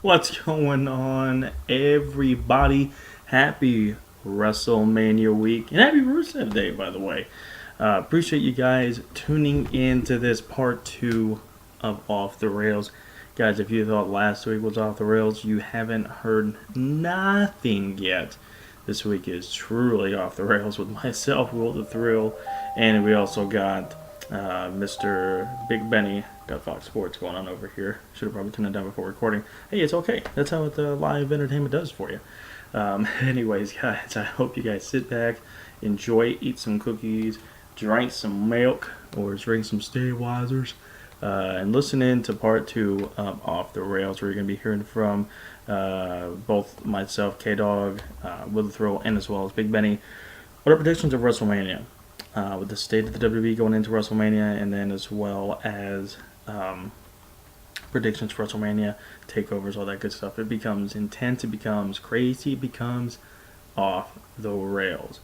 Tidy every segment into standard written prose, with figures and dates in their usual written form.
What's going on, everybody? Happy WrestleMania week and happy Rusev Day, by the way. Appreciate you guys tuning in to this part two of Off the Rails. Guys, if you thought last week was off the rails, you haven't heard nothing yet. This week is truly off the rails with myself, Will the Thrill, and we also got Mr. Big Benny. Got Fox Sports going on over here. Should have probably turned it down before recording. Hey, it's okay. That's how the live entertainment does for you. Anyways, guys, I hope you guys sit back, enjoy, eat some cookies, drink some milk, or drink some stabilizers, and listen in to part two of Off the Rails, where you're going to be hearing from both myself, K Dog, Will the Thrill, and as well as Big Benny. What are predictions of WrestleMania? With the state of the WWE going into WrestleMania, and then as well as predictions for WrestleMania, takeovers, all that good stuff. It becomes intense, it becomes crazy, it becomes off the rails.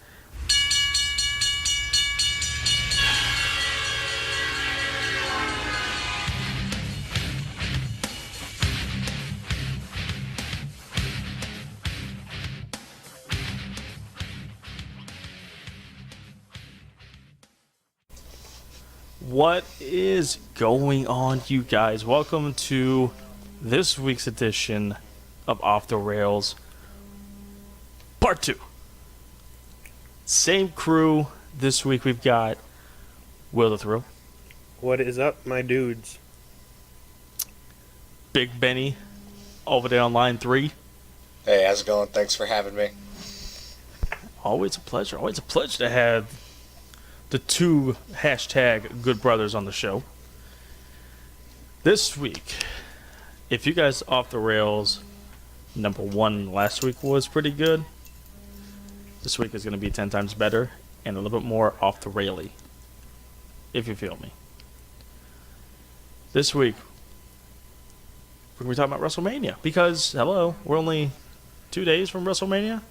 What is going on, you guys? Welcome to this week's edition of Off the Rails, Part 2. Same crew. This week we've got Will the Thrill, What is up, my dudes? Big Benny, over there on line 3. Hey, how's it going? Thanks for having me. Always a pleasure. Always a pleasure to have the two hashtag good brothers on the show. This week, if you guys off the rails, number one last week was pretty good. This week is going to be 10 times better and a little bit more off the raily, if you feel me. This week, we're going to be talking about WrestleMania because, hello, we're only 2 days from WrestleMania.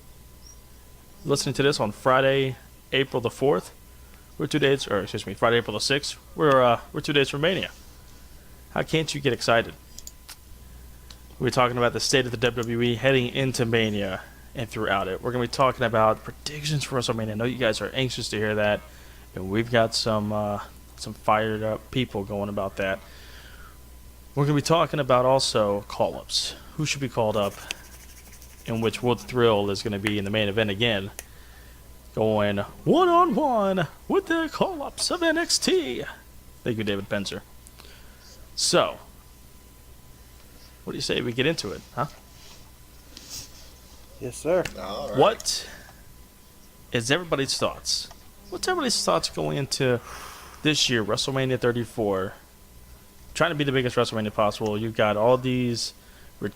Listening to this on Friday, April the 4th. We're 2 days, or excuse me, Friday, April the 6th. We're 2 days from Mania. How can't you get excited? We're talking about the state of the WWE heading into Mania and throughout it. We're going to be talking about predictions for WrestleMania. I know you guys are anxious to hear that, and we've got some fired up people going about that. We're going to be talking about also call-ups. Who should be called up, in which Will the Thrill is going to be in the main event again, going one-on-one with the call-ups of NXT. Thank you, David Penzer. So, what do you say we get into it, huh? Yes, sir. All right. What is everybody's thoughts? What's everybody's thoughts going into this year, WrestleMania 34? Trying to be the biggest WrestleMania possible. You've got all these.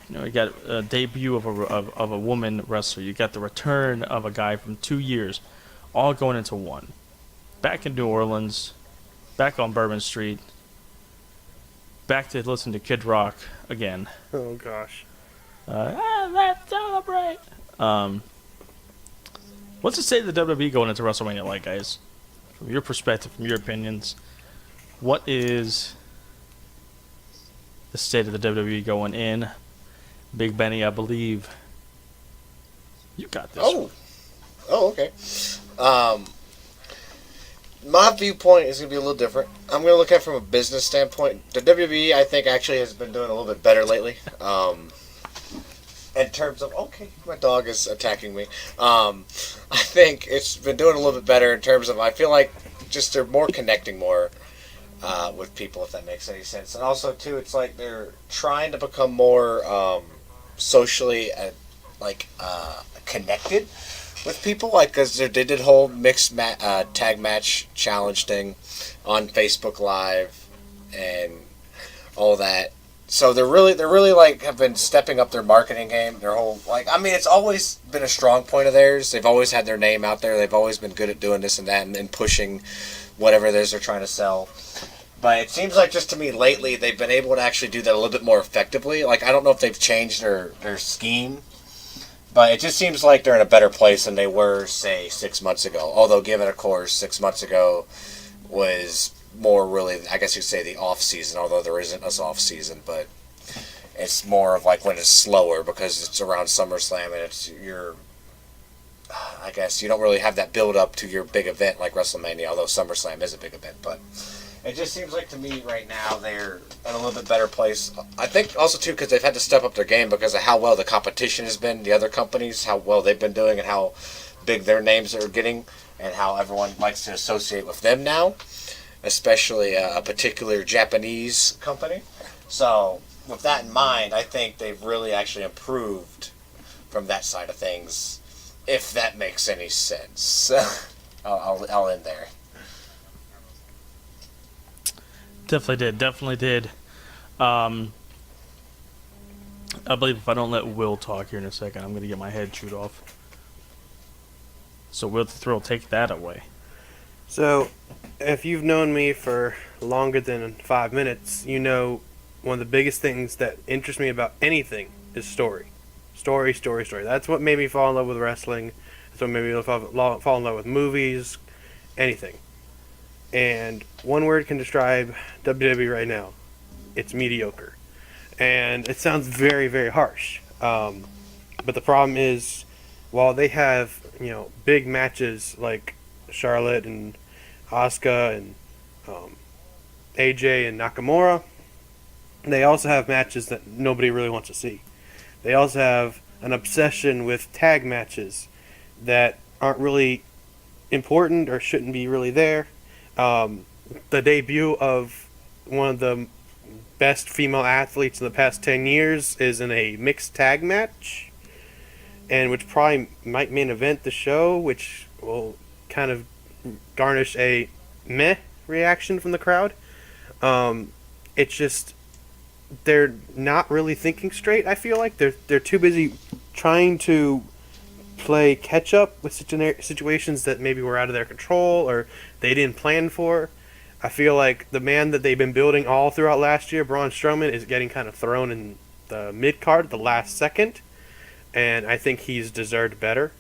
You got a debut of a woman wrestler. You got the return of a guy from 2 years, all going into one. Back in New Orleans, back on Bourbon Street, back to listen to Kid Rock again. Oh, gosh. Let's celebrate. What's the state of the WWE going into WrestleMania like, guys? From your perspective, from your opinions, what is the state of the WWE going in? Big Benny, I believe you got this. Okay. My viewpoint is going to be a little different. I'm going to look at it from a business standpoint. The WWE, I think, actually has been doing a little bit better lately. In terms of, okay, my dog is attacking me. I think it's been doing a little bit better in terms of, I feel like just they're more connecting more with people, if that makes any sense. And also, too, it's like they're trying to become more socially connected with people, like, because they did a whole mixed tag match challenge thing on Facebook Live and all that. So they're really like have been stepping up their marketing game. Their whole it's always been a strong point of theirs. They've always had their name out there. They've always been good at doing this and that and pushing whatever it is they're trying to sell. But it seems like just to me lately they've been able to actually do that a little bit more effectively. Like, I don't know if they've changed their scheme, but it just seems like they're in a better place than they were, say, 6 months ago. Although, given, of course, 6 months ago was more really, I guess you'd say, the off season, although there isn't an off season. But It's more of like when it's slower because it's around SummerSlam and it's your. I guess you don't really have that build up to your big event like WrestleMania, although SummerSlam is a big event. But it just seems like to me right now they're in a little bit better place. I think also too because they've had to step up their game because of how well the competition has been, the other companies, how well they've been doing, and how big their names are getting, and how everyone likes to associate with them now, especially a particular Japanese company. So with that in mind, I think they've really actually improved from that side of things, if that makes any sense. I'll end there. Definitely did. I believe if I don't let Will talk here in a second, I'm going to get my head chewed off. So Will the Thrill, take that away. So, if you've known me for longer than 5 minutes, you know one of the biggest things that interests me about anything is story. Story. That's what made me fall in love with wrestling. That's what made me fall in love with movies, anything. And one word can describe WWE right now. It's mediocre. And it sounds very, very harsh. But the problem is, while they have, big matches like Charlotte and Asuka and AJ and Nakamura, they also have matches that nobody really wants to see. They also have an obsession with tag matches that aren't really important or shouldn't be really there. The debut of one of the best female athletes in the past 10 years is in a mixed tag match, and which probably might main event the show, which will kind of garnish a meh reaction from the crowd. It's just they're not really thinking straight. I feel like they're too busy trying to play catch up with situations that maybe were out of their control or they didn't plan for. I feel like the man that they've been building all throughout last year, Braun Strowman, is getting kind of thrown in the mid card at the last second, and I think he's deserved better.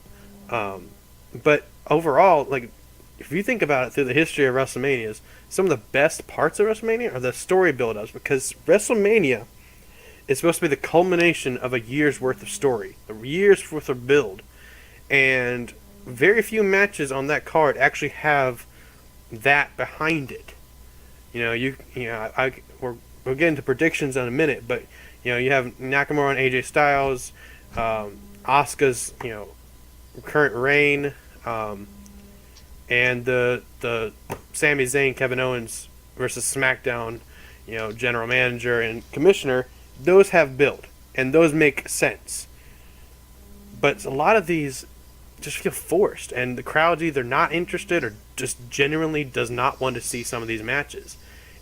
But overall, like, if you think about it through the history of WrestleManias, some of the best parts of WrestleMania are the story build-ups, because WrestleMania is supposed to be the culmination of a year's worth of story, a year's worth of build, and very few matches on that card actually have that behind it. We'll get into predictions in a minute, but you have Nakamura and AJ Styles, Asuka's current reign, and the Sami Zayn Kevin Owens versus SmackDown, general manager and commissioner. Those have build, and those make sense. But a lot of these just feel forced, and the crowd's either not interested or just genuinely does not want to see some of these matches.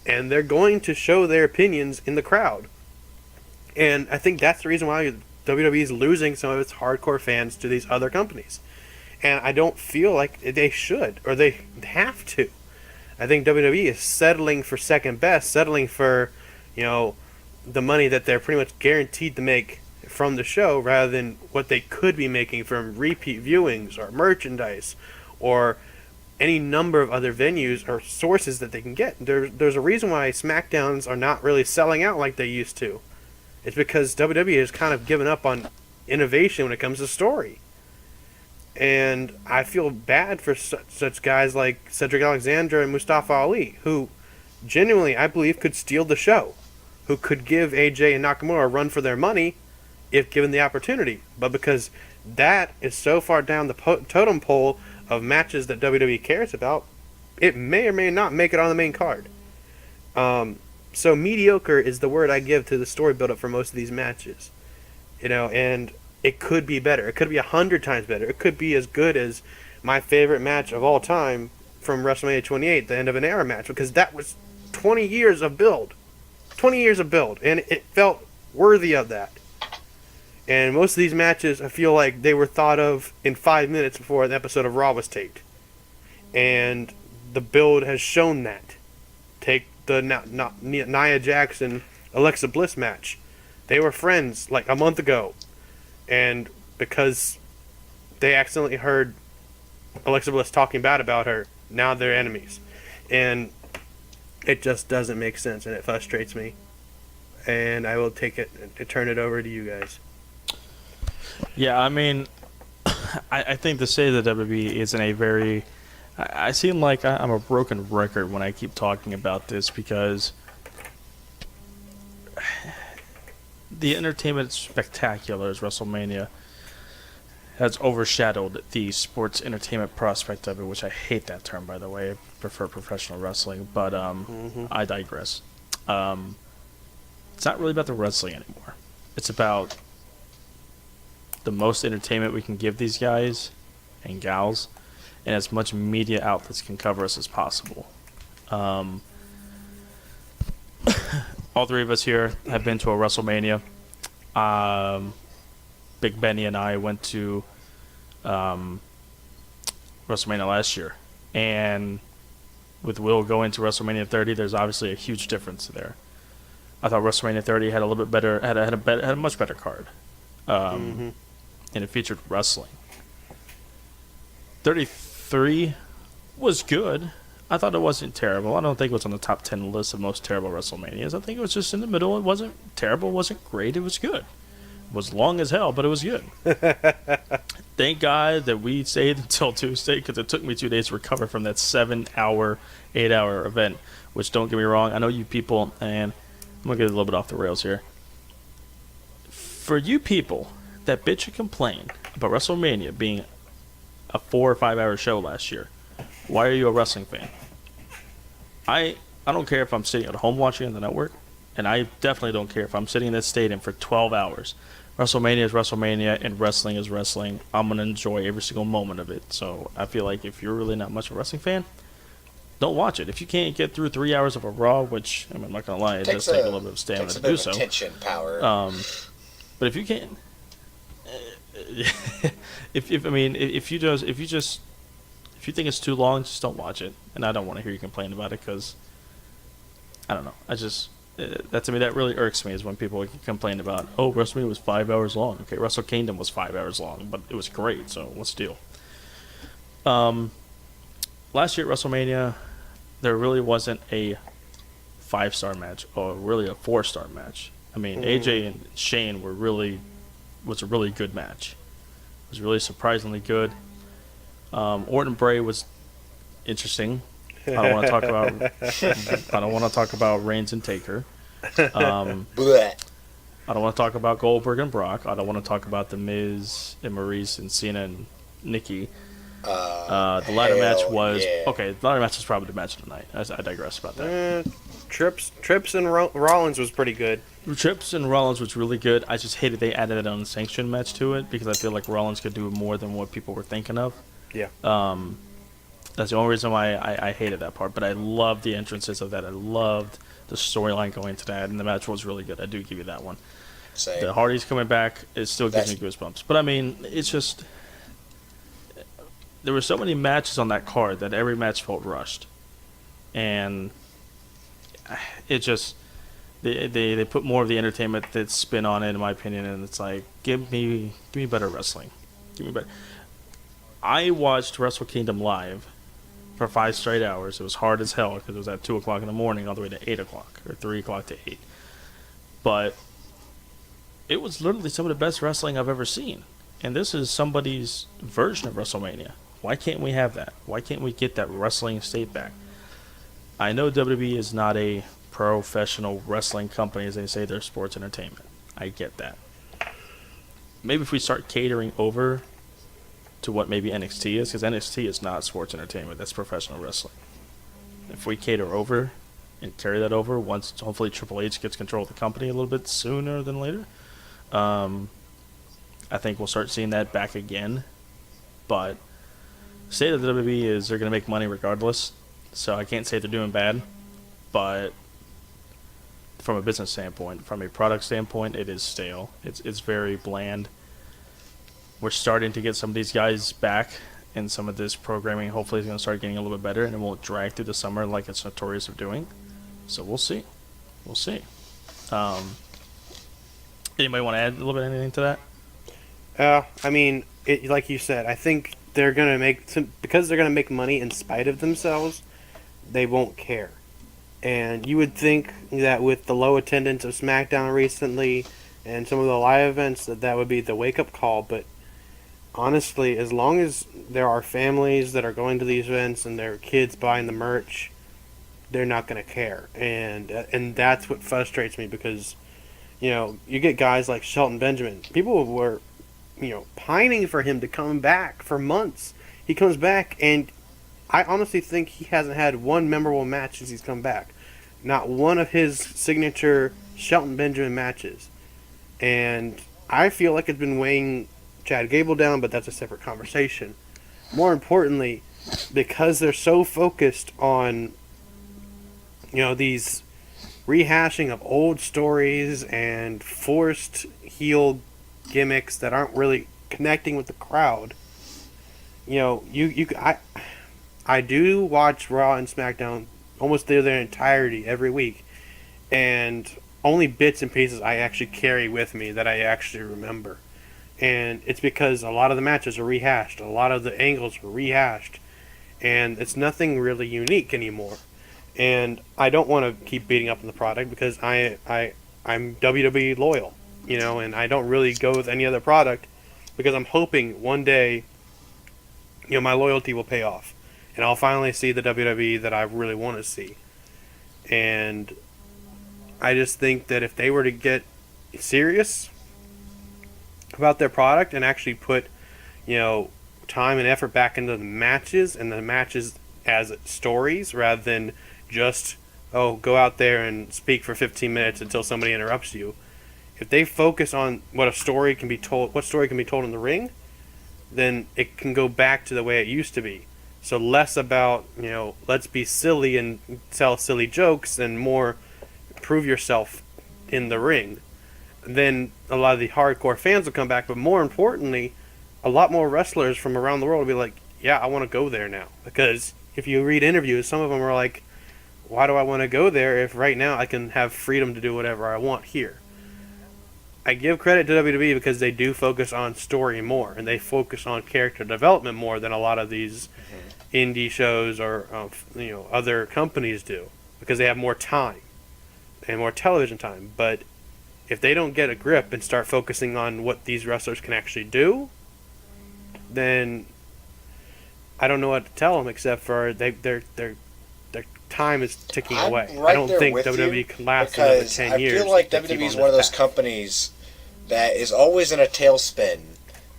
And they're going to show their opinions in the crowd. And I think that's the reason why WWE is losing some of its hardcore fans to these other companies. And I don't feel like they should, or they have to. I think WWE is settling for second best, settling for, the money that they're pretty much guaranteed to make from the show rather than what they could be making from repeat viewings or merchandise or any number of other venues or sources that they can get. There's a reason why SmackDowns are not really selling out like they used to. It's because WWE has kind of given up on innovation when it comes to story. And I feel bad for such guys like Cedric Alexander and Mustafa Ali, who genuinely, I believe, could steal the show, who could give AJ and Nakamura a run for their money if given the opportunity. But because that is so far down the totem pole of matches that WWE cares about, it may or may not make it on the main card. So mediocre is the word I give to the story build-up for most of these matches. And it could be better. It could be 100 times better. It could be as good as my favorite match of all time from WrestleMania 28, the end of an era match, because that was 20 years of build. 20 years of build, and it felt worthy of that. And most of these matches, I feel like they were thought of in 5 minutes before an episode of Raw was taped. And the build has shown that. Take the Nia Jackson, Alexa Bliss match. They were friends like a month ago. And because they accidentally heard Alexa Bliss talking bad about her, now they're enemies. And it just doesn't make sense, and it frustrates me. and I will take it and turn it over to you guys. Yeah, I mean, I think the state of the WWE is in a very. I seem like I'm a broken record when I keep talking about this because the entertainment spectacular as WrestleMania has overshadowed the sports entertainment prospect of it, which I hate that term, by the way. I prefer professional wrestling, but I digress. It's not really about the wrestling anymore. It's about the most entertainment we can give these guys and gals, and as much media outlets can cover us as possible. All three of us here have been to a WrestleMania. Big Benny and I went to WrestleMania last year, and with Will going to WrestleMania 30, there's obviously a huge difference there. I thought WrestleMania 30 had a little bit better, had a much better card, and it featured wrestling. 33 was good. I thought it wasn't terrible. I don't think it was on the top 10 list of most terrible WrestleManias. I think it was just in the middle. It wasn't terrible. It wasn't great. It was good. It was long as hell, but it was good. Thank God that we stayed until Tuesday because it took me 2 days to recover from that 7-hour, 8-hour event, which, don't get me wrong, I know you people, and I'm going to get a little bit off the rails here. For you people that bitch and complain about WrestleMania being a 4 or 5 hour show last year, why are you a wrestling fan? I don't care if I'm sitting at home watching on the network, and I definitely don't care if I'm sitting in that stadium for 12 hours. WrestleMania is WrestleMania, and wrestling is wrestling. I'm going to enjoy every single moment of it. So I feel like if you're really not much of a wrestling fan, don't watch it. If you can't get through 3 hours of a Raw, which, I mean, I'm not going to lie, it does take a little bit of stamina to do so. Attention power. But if you can't, if you think it's too long, just don't watch it. And I don't want to hear you complain about it because I don't know. That to me, that really irks me is when people complain about, oh, WrestleMania was 5 hours long. Okay, Wrestle Kingdom was 5 hours long, but it was great. So what's the deal? Last year at WrestleMania, there really wasn't a 5-star match or really a 4-star match. I mean, AJ and Shane was a really good match. It was really surprisingly good. Orton Bray was interesting. I don't want to talk about Reigns and Taker. I don't want to talk about Goldberg and Brock. I don't want to talk about The Miz and Maurice and Cena and Nikki. The ladder match was okay. The ladder match was probably the match of the night. I digress about that. Trips and Rollins was pretty good. Trips and Rollins was really good. I just hated they added an unsanctioned match to it because I feel like Rollins could do more than what people were thinking of. Yeah. That's the only reason why I hated that part. But I loved the entrances of that. I loved the storyline going to that, and the match was really good. I do give you that one. Same. The Hardys coming back, it still gives me goosebumps. But I mean, it's just there were so many matches on that card that every match felt rushed, and it just they put more of the entertainment that spin on it, in my opinion, and it's like give me better wrestling, give me better. I watched Wrestle Kingdom live for 5 straight hours. It was hard as hell because it was at 2 o'clock in the morning all the way to 8 o'clock or 3 o'clock to 8. But it was literally some of the best wrestling I've ever seen. And this is somebody's version of WrestleMania. Why can't we have that? Why can't we get that wrestling state back? I know WWE is not a professional wrestling company as they say they're sports entertainment. I get that. Maybe if we start catering over to what maybe NXT is, because NXT is not sports entertainment, that's professional wrestling. If we cater over and carry that over once hopefully Triple H gets control of the company a little bit sooner than later, I think we'll start seeing that back again. But the state of the WWE is they're going to make money regardless, so I can't say they're doing bad, but from a business standpoint, from a product standpoint, it is stale. It's very bland. We're starting to get some of these guys back, and some of this programming hopefully is going to start getting a little bit better, and it won't drag through the summer like it's notorious of doing. So we'll see. We'll see. Anybody want to add a little bit anything to that? I mean, like you said, I think they're gonna because they're gonna make money in spite of themselves. They won't care. And you would think that with the low attendance of SmackDown recently and some of the live events that would be the wake-up call, but honestly, as long as there are families that are going to these events and their kids buying the merch, they're not going to care. And that's what frustrates me because, you get guys like Shelton Benjamin. People were, pining for him to come back for months. He comes back, and I honestly think he hasn't had one memorable match since he's come back. Not one of his signature Shelton Benjamin matches. And I feel like it's been weighing Chad Gable down, but that's a separate conversation. More importantly, because they're so focused on, these rehashing of old stories and forced heel gimmicks that aren't really connecting with the crowd. I do watch Raw and SmackDown almost their entirety every week, and only bits and pieces I actually carry with me that I actually remember. And it's because a lot of the matches are rehashed, a lot of the angles are rehashed, and it's nothing really unique anymore. And I don't want to keep beating up on the product because I'm WWE loyal, and I don't really go with any other product because I'm hoping one day, my loyalty will pay off, and I'll finally see the WWE that I really want to see. And I just think that if they were to get serious about their product and actually put, time and effort back into the matches and the matches as stories rather than just, go out there and speak for 15 minutes until somebody interrupts you. If they focus on what story can be told in the ring, then it can go back to the way it used to be. So less about, let's be silly and tell silly jokes and more prove yourself in the ring. Then a lot of the hardcore fans will come back, but more importantly, a lot more wrestlers from around the world will be like, yeah, I want to go there now. Because if you read interviews, some of them are like, why do I want to go there if right now I can have freedom to do whatever I want here? I give credit to WWE because they do focus on story more, and they focus on character development more than a lot of these indie shows or other companies do, because they have more time and more television time. But if they don't get a grip and start focusing on what these wrestlers can actually do, then I don't know what to tell them except for their time is ticking away. Right, I don't think WWE can last another 10 years. I feel like WWE is one of those companies that is always in a tailspin,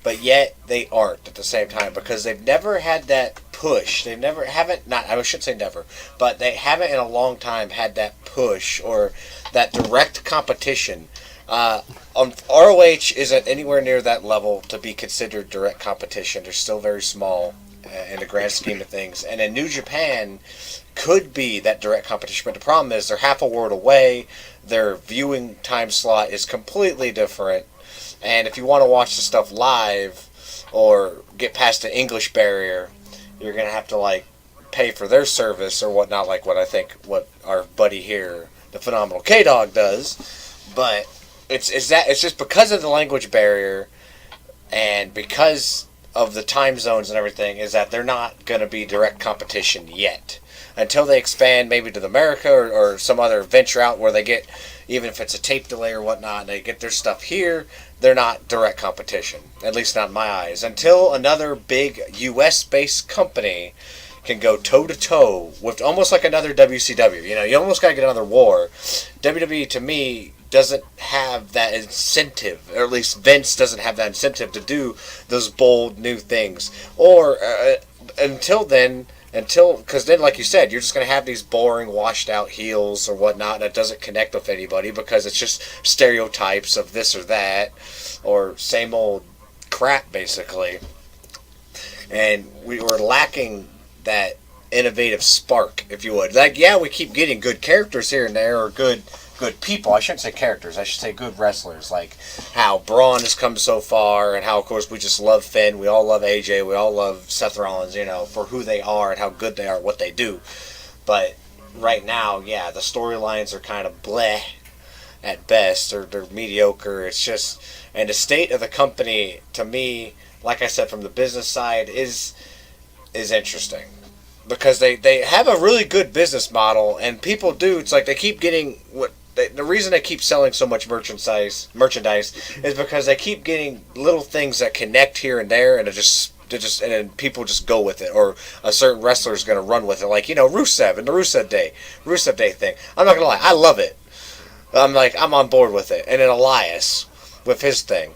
but yet they aren't at the same time because they've never had that push. I should say never, but they haven't in a long time had that push or that direct competition. ROH isn't anywhere near that level to be considered direct competition. They're still very small in the grand scheme of things. And in New Japan could be that direct competition, but the problem is they're half a world away. Their viewing time slot is completely different. And if you want to watch the stuff live or get past the English barrier, you're going to have to pay for their service or whatnot, like what our buddy here, the Phenomenal K-Dog, does. But it's just because of the language barrier and because of the time zones and everything, is that they're not going to be direct competition yet. Until they expand maybe to America or some other venture out where they get, even if it's a tape delay or whatnot, they get their stuff here, they're not direct competition. At least not in my eyes. Until another big US-based company can go toe-to-toe with almost like another WCW. You almost got to get another war. WWE, to me, doesn't have that incentive, or at least Vince doesn't have that incentive to do those bold new things. Or because then, like you said, you're just going to have these boring, washed-out heels or whatnot, and it doesn't connect with anybody because it's just stereotypes of this or that, or same old crap, basically. And we were lacking that innovative spark, if you would. We keep getting good characters here and there, or good people. I shouldn't say characters. I should say good wrestlers. Like how Braun has come so far, and how, of course, we just love Finn. We all love AJ. We all love Seth Rollins, for who they are and how good they are, what they do. But right now, the storylines are kind of bleh at best, or they're mediocre. It's just, and the state of the company, to me, like I said, from the business side, is interesting. because they have a really good business model, and people do. It's like they keep getting the reason they keep selling so much merchandise is because they keep getting little things that connect here and there, and and then people just go with it, or a certain wrestler is going to run with it, like Rusev and the Rusev Day thing. I'm not gonna lie, I love it. I'm on board with it, and then Elias with his thing.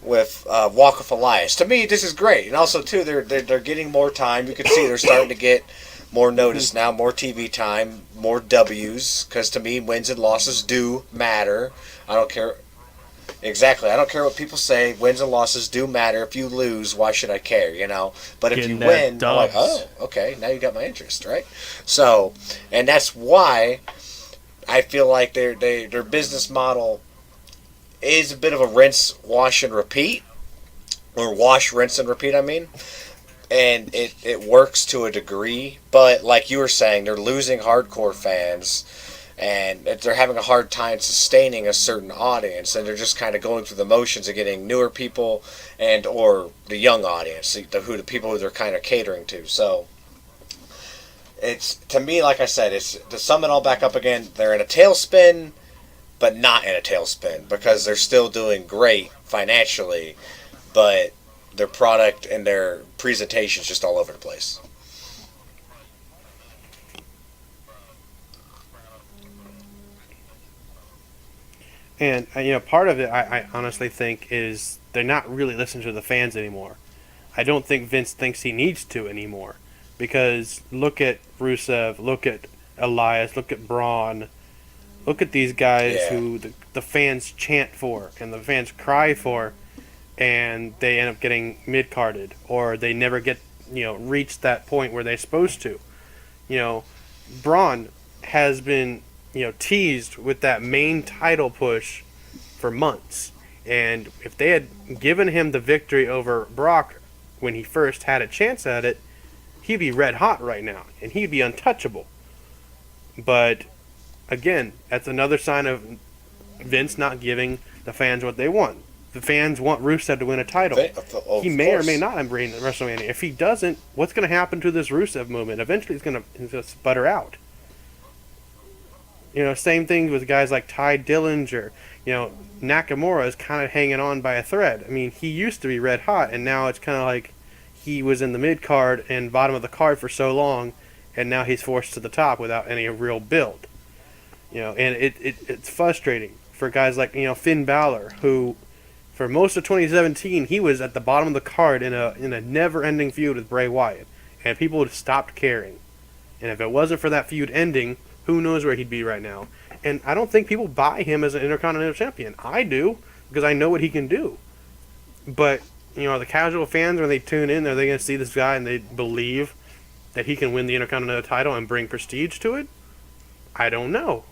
With Walk with Elias, to me, this is great, and also too, they're getting more time. You can see they're starting to get more notice now, more TV time, more W's. Because to me, wins and losses do matter. I don't care. Exactly, I don't care what people say. Wins and losses do matter. If you lose, why should I care? But if you win, I'm like, oh, okay, now you got my interest, right? So, and that's why I feel like their business model is a bit of a rinse, wash, and repeat. Or wash, rinse, and repeat, I mean. And it works to a degree. But like you were saying, they're losing hardcore fans. And they're having a hard time sustaining a certain audience. And they're just kind of going through the motions of getting newer people and or the young audience. The people who they're kind of catering to. So, it's, to me, like I said, it's to sum it all back up again, they're in a tailspin, but not in a tailspin, because they're still doing great financially, but their product and their presentation is just all over the place. And part of it, I honestly think, is they're not really listening to the fans anymore. I don't think Vince thinks he needs to anymore, because look at Rusev, look at Elias, look at Braun. Look at these guys who the fans chant for and the fans cry for, and they end up getting mid-carded, or they never get, reach that point where they're supposed to. Braun has been, teased with that main title push for months. And if they had given him the victory over Brock when he first had a chance at it, he'd be red hot right now, and he'd be untouchable. But again, that's another sign of Vince not giving the fans what they want. The fans want Rusev to win a title. He may or may not bring WrestleMania. If he doesn't, what's going to happen to this Rusev movement? Eventually, he's going to sputter out. Same thing with guys like Ty Dillinger. Nakamura is kind of hanging on by a thread. I mean, he used to be red hot, and now it's kind of like he was in the mid card and bottom of the card for so long, and now he's forced to the top without any real build. And it's frustrating for guys like, Finn Balor, who for most of 2017 he was at the bottom of the card in a never-ending feud with Bray Wyatt, and people had stopped caring. And if it wasn't for that feud ending, who knows where he'd be right now. And I don't think people buy him as an Intercontinental Champion. I do, because I know what he can do. But, the casual fans, when they tune in, are they going to see this guy and they believe that he can win the Intercontinental title and bring prestige to it? I don't know.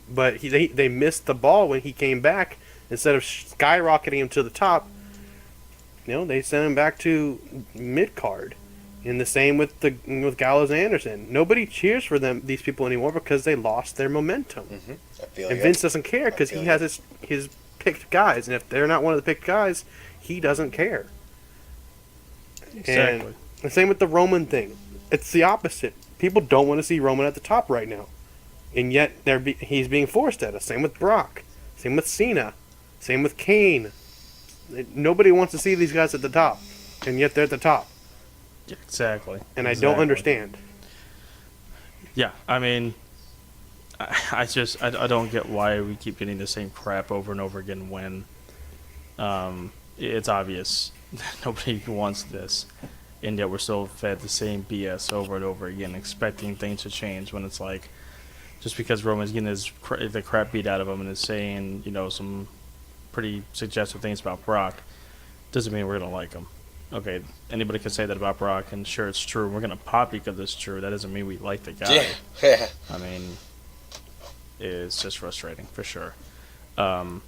But they missed the ball when he came back. Instead of skyrocketing him to the top, they sent him back to mid-card. And the same with Gallows and Anderson. Nobody cheers for these people anymore because they lost their momentum. Mm-hmm. And Vince doesn't care because he has his picked guys. And if they're not one of the picked guys, he doesn't care. Exactly. And the same with the Roman thing. It's the opposite. People don't want to see Roman at the top right now. And yet he's being forced at it. Same with Brock. Same with Cena. Same with Kane. Nobody wants to see these guys at the top. And yet they're at the top. Exactly. And I don't understand. Yeah, I mean, I don't get why we keep getting the same crap over and over again when it's obvious nobody wants this. And yet we're still fed the same BS over and over again, expecting things to change when it's like, just because Roman's getting the crap beat out of him and is saying, some pretty suggestive things about Brock, doesn't mean we're going to like him. Okay, anybody can say that about Brock, and sure, it's true. We're going to pop because it's true. That doesn't mean we like the guy. Yeah. I mean, it's just frustrating, for sure. Well,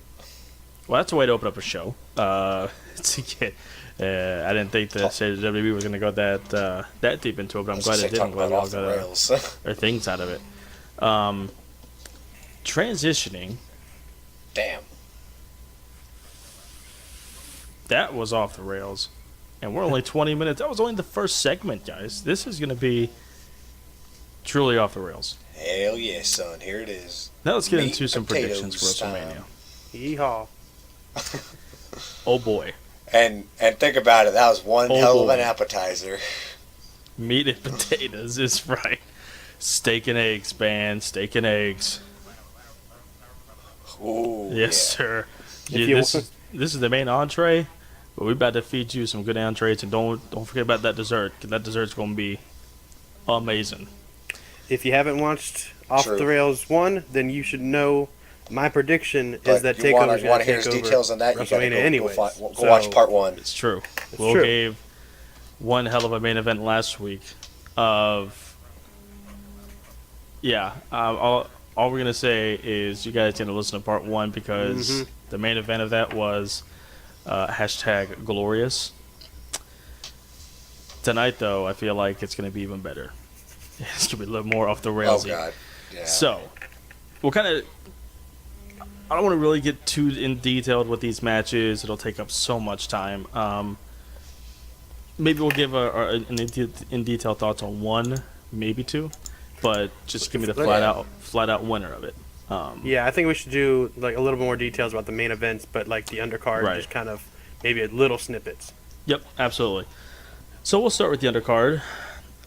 that's a way to open up a show. I didn't think the state of WWE was going to go that deep into it, but I'm glad it did. I'm glad we all got our things out of it. Transitioning. Damn. That was off the rails. And we're only 20 minutes. That was only the first segment, guys. This is going to be Truly off the rails. Hell yeah, son. Here it is. Now let's get Meat into some predictions for potatoes WrestleMania. Yeehaw. Oh boy. And think about it. That was one Oh, hell of boy. an appetizer. Meat and potatoes is right. Steak and eggs, man. Steak and eggs. Ooh. Yes, yeah. sir. If Yeah, you this is the main entree, but we're about to feed you some good entrees, and don't forget about that dessert, 'cause that dessert's gonna be amazing. If you haven't watched Off True. the Rails 1, then you should know my prediction But is that you wanna Takeover's going to hear take his over details on that? You gotta WrestleMania go anyways. go So, watch part one. It's true. It's Will true. gave one hell of a main event last week. All we're gonna say is you guys need to listen to part one because the main event of that was hashtag glorious. Tonight, though, I feel like it's gonna be even better. It's gonna be a little more off the Oh rails. god. Yeah. So, we'll kind of. I don't want to really get too in detailed with these matches. It'll take up so much time. Maybe we'll give an in detail thoughts on one, maybe two, but just give me the flat out winner of it. Yeah, I think we should do like a little more details about the main events, but like the undercard, Right. just kind of maybe a little snippets. Yep, absolutely. So we'll start with the undercard.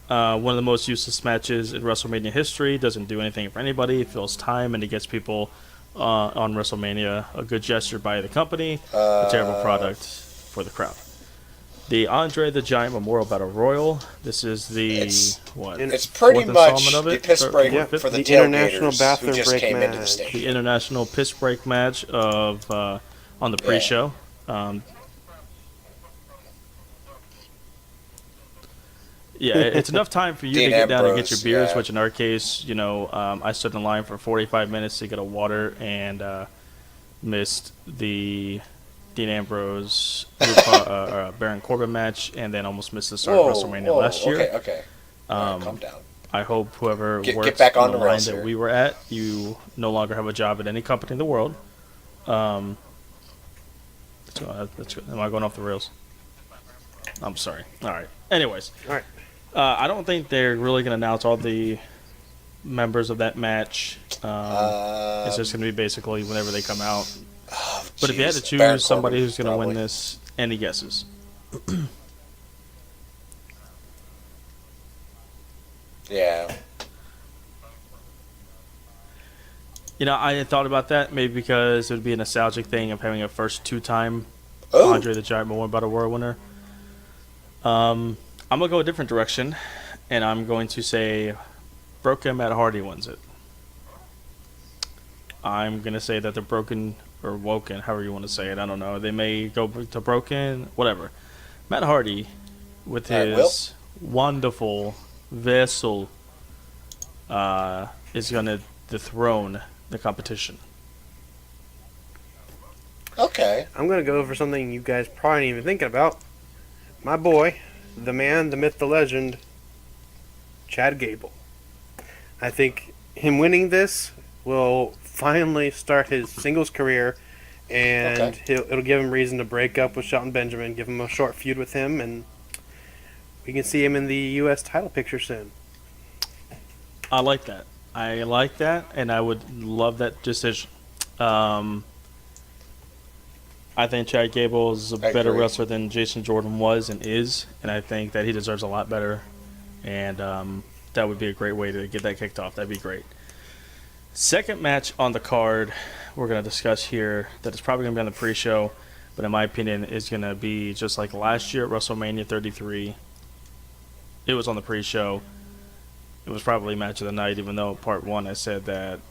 One of the most useless matches in WrestleMania history. Doesn't do anything for anybody. It fills time and it gets people on WrestleMania. A good gesture by the company. A terrible product for the crowd. The Andre the Giant Memorial Battle Royal. This is the It's fourth pretty much installment of the it? piss Third- break fourth, fifth? for the The international tailgaters bathroom who just break came into the match. stadium. the international piss break match of on the pre-show. It's enough time for you Dean to get down and get your Ambrose, beers. yeah. Which in our case, I stood in line for 45 minutes to get a water and missed the Dean Ambrose Baron Corbin match, and then almost missed the start of WrestleMania last year. Okay. All right, calm down. I hope whoever Get works back on the the line rails that here. we were at, you no longer have a job at any company in the world. Am I going off the rails? I'm sorry. All right. Anyways, All right. I don't think they're really going to announce all the members of that match. It's just going to be basically whenever they come out. But if you had to choose Baron somebody Corbin, who's going to win probably. this, any guesses? Yeah. I had thought about that maybe because it would be a nostalgic thing of having a first two-time Oh, Andre the Giant Memorial Battle Royal winner. I'm gonna go a different direction, and I'm going to say Broken Matt Hardy wins it. I'm gonna say that the Broken or Woken, however you want to say it, I don't know. They may go to Broken, whatever. Matt Hardy, with All right, his wonderful vessel, is gonna dethrone the competition. okay. I'm going to go for something you guys probably ain't even thinking about. My boy, the man, the myth, the legend, Chad Gable. I think him winning this will finally start his singles career, and Okay. it'll give him reason to break up with Shelton Benjamin, give him a short feud with him, and we can see him in the U.S. title picture soon. I like that. And I would love that decision. I think Chad Gable is a better agree. wrestler than Jason Jordan was and is, and I think that he deserves a lot better. And that would be a great way to get that kicked off. That'd be great. Second match on the card we're going to discuss here that is probably going to be on the pre-show, but in my opinion is going to be just like last year at WrestleMania 33. It was on the pre-show. It was probably match of the night, even though part one I said that,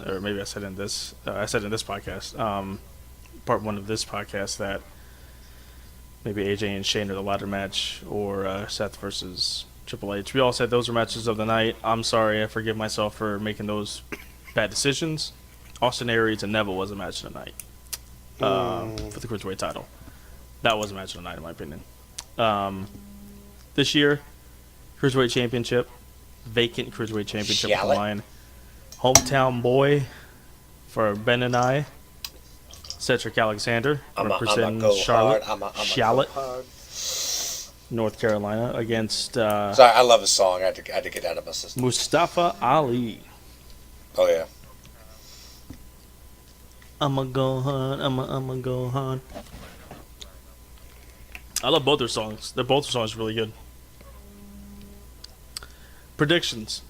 or maybe I said in this podcast, part one of this podcast that maybe AJ and Shane are the ladder match, or Seth versus Triple H. We all said those were matches of the night. I'm sorry, I forgive myself for making those bad decisions. Austin Aries and Neville was a match of the night for the Cruiserweight title. That was a match of the night, in my opinion. This year, Cruiserweight Championship, vacant Cruiserweight Championship on the line. Hometown boy for Ben and I, Cedric Alexander, representing Charlotte. North Carolina, against Sorry, I love the song. I had to get out of my system. Mustafa Ali. Oh yeah. I'ma go hard, I'ma go hard. I love both their songs. They're both songs really good. Predictions.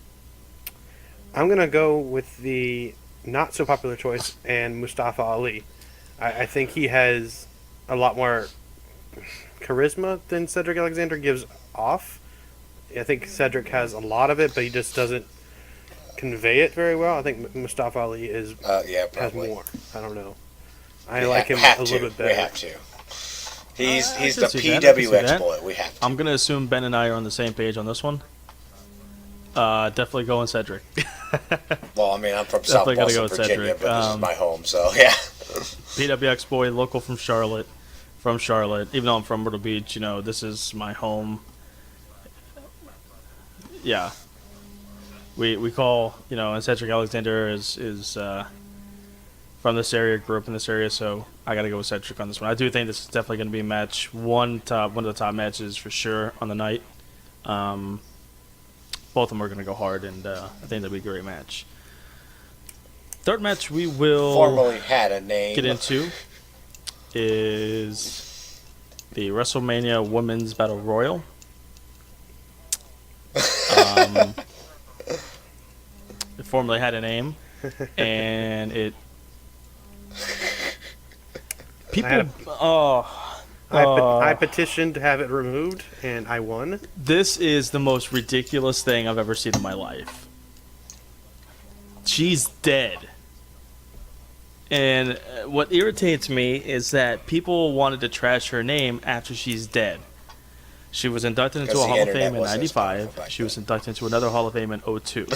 I'm gonna go with the not so popular choice and Mustafa Ali. I think he has a lot more charisma than Cedric Alexander gives off. I think Cedric has a lot of it, but he just doesn't convey it very well. I think Mustafa Ali Yeah, has probably. more. I don't know. I like him a little bit better. We have to. He's I the can see that, I can see PWX that. boy. We have to. I'm gonna assume Ben and I are on the same page on this one. Definitely going Cedric. Well, I mean, I'm from South Definitely gotta Boston, go with Virginia, Cedric. but this is my home, so yeah. PWX boy, local from Charlotte. Even though I'm from Myrtle Beach, this is my home. Yeah. We call, and Cedric Alexander is from this area, grew up in this area, so I got to go with Cedric on this one. I do think this is definitely going to be a match, one of the top matches for sure on the night. Both of them are going to go hard, and I think that'll be a great match. Third match we will Formerly had a name. get into is the WrestleMania Women's Battle Royal. It formerly had a name, and it people. I petitioned to have it removed, and I won. This is the most ridiculous thing I've ever seen in my life. She's dead. And what irritates me is that people wanted to trash her name after she's dead. She was inducted into a Because the Hall of internet Fame in wasn't as powerful '95. back She was then. inducted into another Hall of Fame in '02.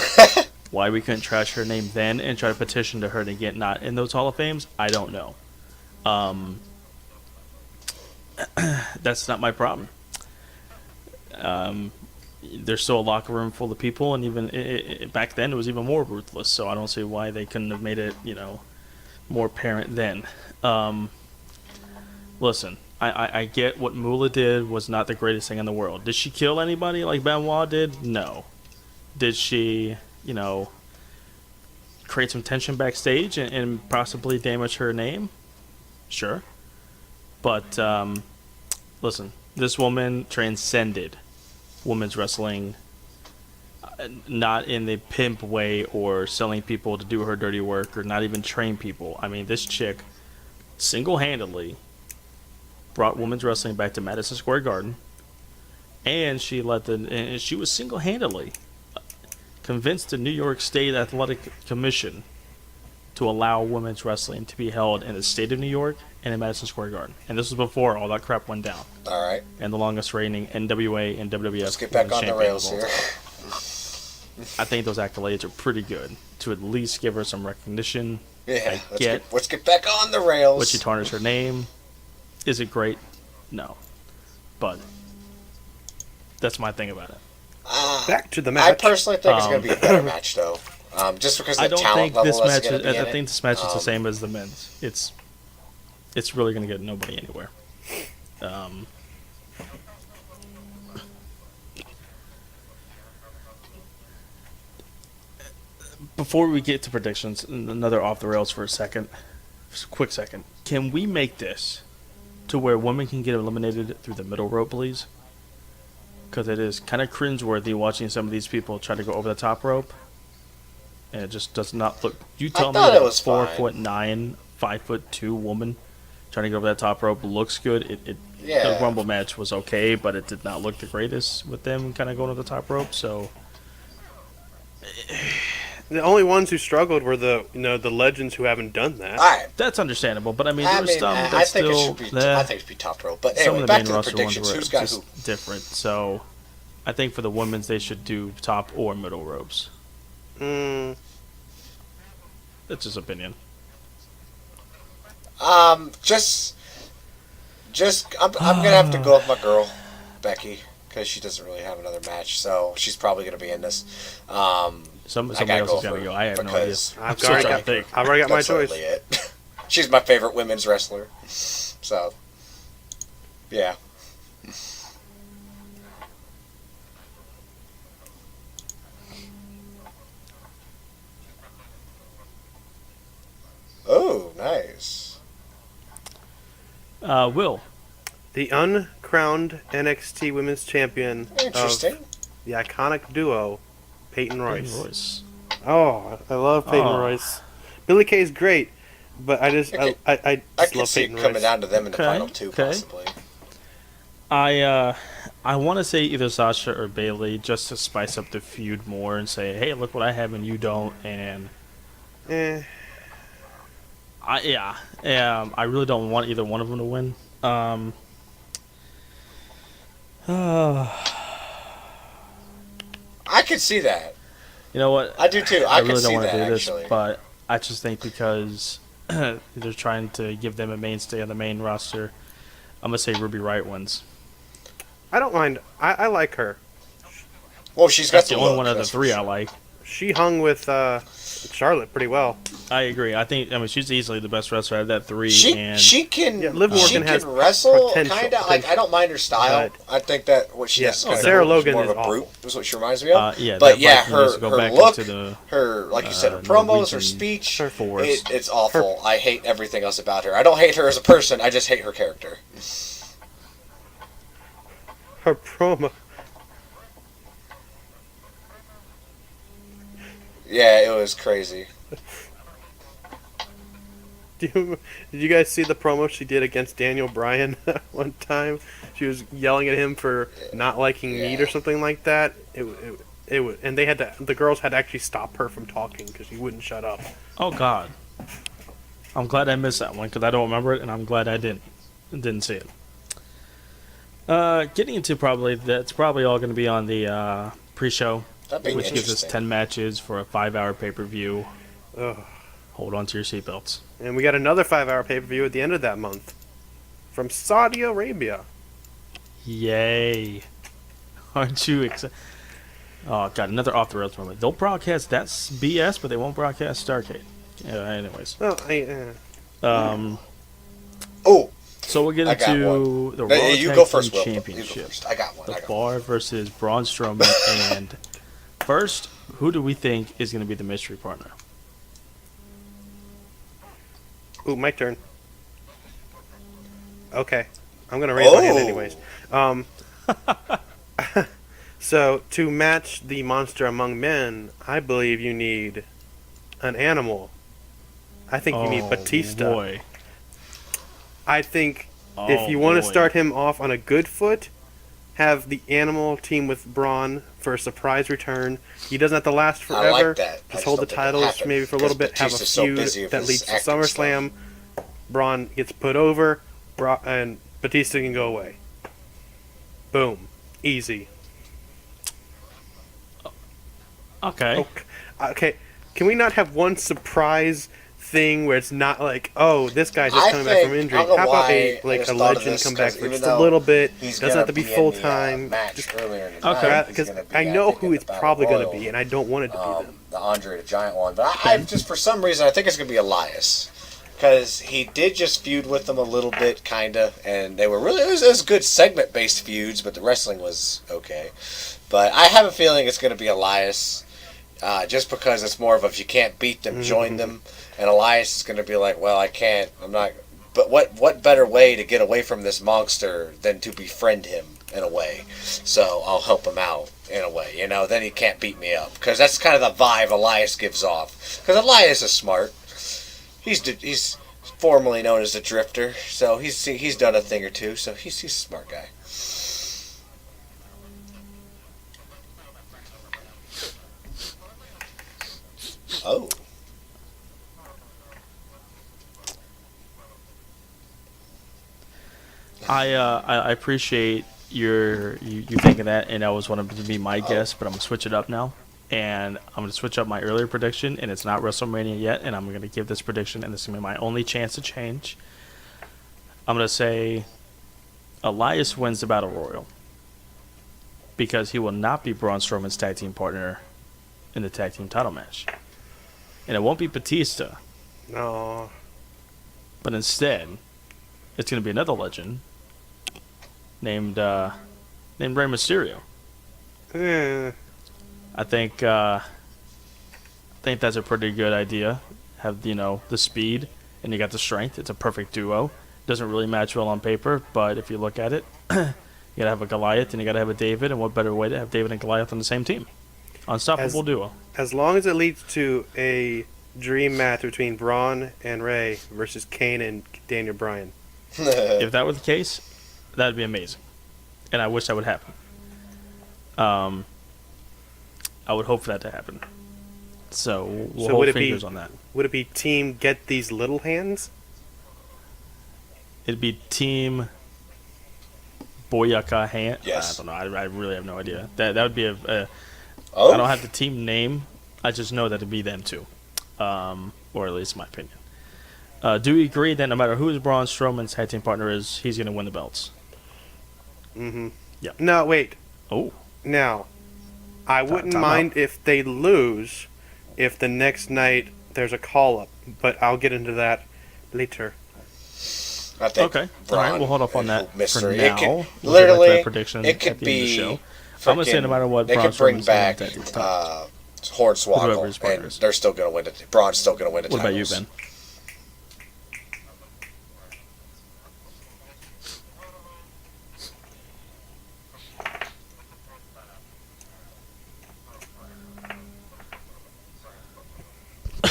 Why we couldn't trash her name then and try to petition to her to get not in those Hall of Fames, I don't know. That's not my problem. There's still a locker room full of people, and even back then it was even more ruthless. So I don't see why they couldn't have made it, more apparent then. Listen, I get what Moolah did was not the greatest thing in the world. Did she kill anybody like Benoit did? No. Did she, create some tension backstage and possibly damage her name? Sure. But, listen, this woman transcended women's wrestling, not in the pimp way or selling people to do her dirty work or not even train people. I mean, this chick single-handedly brought women's wrestling back to Madison Square Garden, and she was single-handedly convinced the New York State Athletic Commission to allow women's wrestling to be held in the state of New York and in Madison Square Garden. And this was before all that crap went down. All right. And the longest reigning NWA and WWF Let's get back on the champion rails of all here. time. I think those accolades are pretty good to at least give her some recognition. Yeah. I Let's get back on the rails. Would she tarnish her name? Is it great? No. But that's my thing about it. Back to the I match. personally think it's going to be a better match, though. Just because I the don't talent think level this that's match. going to be in I it. think this match is the same as the men's. It's really going to get nobody anywhere. Before we get to predictions, another off the rails for a second, just a quick second. Can we make this to where women can get eliminated through the middle rope, please? Because it is kind of cringeworthy watching some of these people try to go over the top rope, and it just does not look. You tell me thought that it a was 4'9", 5'2" woman trying to go over that top rope looks good. Yeah. The Rumble match was okay, but it did not look the greatest with them kind of going over the top rope. So The only ones who struggled were the legends who haven't done that. All right. that's understandable. But I mean, there I was mean, some I that think still. it should be. I think it should be top rope. But Some anyway, of the back main to the roster ones predictions. were Who's got just who? different. So I think for the women's, they should do top or middle ropes. Mm, That's just opinion. I'm gonna have to go with my girl, Becky, because she doesn't really have another match, so she's probably gonna be in this. Somebody gotta else go is gonna for go. her I have no idea. because I'm I've still already trying got, to think. I've already got my that's choice. literally it. She's my favorite women's wrestler. So, yeah. Will. The uncrowned NXT Women's Champion Interesting. of the iconic duo, Peyton Royce. Peyton Royce. Oh, I love Peyton Oh. Royce. Billie Kay's great, but I just Okay. I I just could love see it Peyton coming Royce. down to them in the Okay, final two, okay. possibly. I want to say either Sasha or Bailey just to spice up the feud more and say, hey, look what I have and you don't, and Eh, I really don't want either one of them to win. I could see that. You know what? I do too. I could really see don't want that, to do this, actually. but I just think because they're trying to give them a mainstay on the main roster, I'm gonna say Ruby Riott wins. I don't mind. I like her. Well, she's got That's the only look, one of the that's for three I sure. like. She hung with Charlotte pretty well. I agree. I mean, she's easily the best wrestler out of that three. She and can Yeah, Liv Morgan she has can wrestle potential, kind of like potential. I don't mind her style. But- I think that what she Yeah, does is kind of Sarah cool. She's Logan more is of a brute. awful. Is what she reminds me of. yeah, but that yeah, Viking needs to go her back look, into the her like you said, her promos, her Norwegian speech, force. it's awful. I hate everything else about her. I don't hate her as a person. I just hate her character. Her promo. Yeah, it was crazy. Did you guys see the promo she did against Daniel Bryan one time? She was yelling at him for not liking meat or something like that. It was, and the girls had to actually stop her from talking because she wouldn't shut up. Oh God, I'm glad I missed that one because I don't remember it, and I'm glad I didn't see it. Getting into that's probably all going to be on the pre-show, That'd be which gives us interesting. 10 matches for a 5-hour pay-per-view. Ugh. Hold on to your seatbelts. And we got another 5-hour pay-per-view at the end of that month from Saudi Arabia. Yay! Aren't you excited? Oh God, another off the rails moment. They'll broadcast that's BS, but they won't broadcast Starcade. Anyways, Oh, Oh, so we'll get I got into the no, Raw you Tag go Team first, Will. You go Championship. first. I got one. The Bar versus Braun Strowman. And first, who do we think is going to be the mystery partner? ooh, my turn. Okay, I'm gonna raise my hand anyways. So to match the monster among men, I believe you need an animal. I think you need Batista. Boy. I think if you want to start him off on a good foot, have the animal team with Braun for a surprise return. He doesn't have to last I forever. like that. I Just just hold the don't think it'll titles happen, maybe for a little because bit. Have a Batista's so feud busy with that his leads to acting SummerSlam. Braun gets put over, and Batista can go away. Boom. Easy. Okay. Okay. Can we not have one surprise thing where it's not like, oh, this guy's just I coming back think- from injury? I don't know How about a like just a thought of legend this, come back 'cause for even just a though little bit? he's Doesn't gonna have to be in full the, time. match earlier in the Okay. night. He's Because gonna be, I know think, who in it's the Battle probably going to Royal, be, and I don't want it to be them. the Andre the Giant one. But I just for some reason I think it's gonna be Elias, because he did just feud with them a little bit, kinda, and they were really it was good segment based feuds, but the wrestling was okay. But I have a feeling it's gonna be Elias, just because it's more of a, if you can't beat them, join them, and Elias is gonna be like, well, I can't, I'm not. But what better way to get away from this monster than to befriend him in a way? So I'll help him out in a way, you know. Then he can't beat me up, because that's kind of the vibe Elias gives off. Because Elias is smart. He's formerly known as the Drifter, so he's done a thing or two. So he's a smart guy. Oh. I appreciate you thinking that, and that was one of to be my guess, but I'm gonna switch it up now, and I'm gonna switch up my earlier prediction, and it's not WrestleMania yet, and I'm gonna give this prediction, and this is gonna be my only chance to change. I'm gonna say Elias wins the Battle Royal because he will not be Braun Strowman's tag team partner in the tag team title match, and it won't be Batista, No. but instead it's gonna be another legend named Rey Mysterio. Eh. I think that's a pretty good idea. Have the speed and you got the strength. It's a perfect duo. doesn't really match well on paper, but if you look at it, you gotta have a Goliath and you gotta have a David, and what better way to have David and Goliath on the same team? Unstoppable duo. As long as it leads to a dream match between Braun and Ray versus Kane and Daniel Bryan. If that were the case, that'd be amazing, and I wish that would happen. I would hope for that to happen. So we'll hold fingers on that. Would it be Team Get These Little Hands? It'd be Team Boyaka Hand. Yes. I don't know. I really have no idea. That would be a Oh, I don't have the team name. I just know that it'd be them two, or at least my opinion. Do we agree that no matter who Braun Strowman's tag team partner is, he's going to win the belts? Mm-hmm. Yeah. No, wait. Oh, Now, I wouldn't time mind out. if they lose if the next night there's a call-up, but I'll get into that later. I think okay. All Braun right, we'll hold off on is that for mystery. now. It could, We'll get back to literally, that prediction it could at the end of the be. show. I'm gonna say no matter what, they Braun could bring Strowman's back winning tag team title. Whoever his Hornswoggle, partner and is. they're still going to win it. Braun's still going to win the What about you, titles. Ben?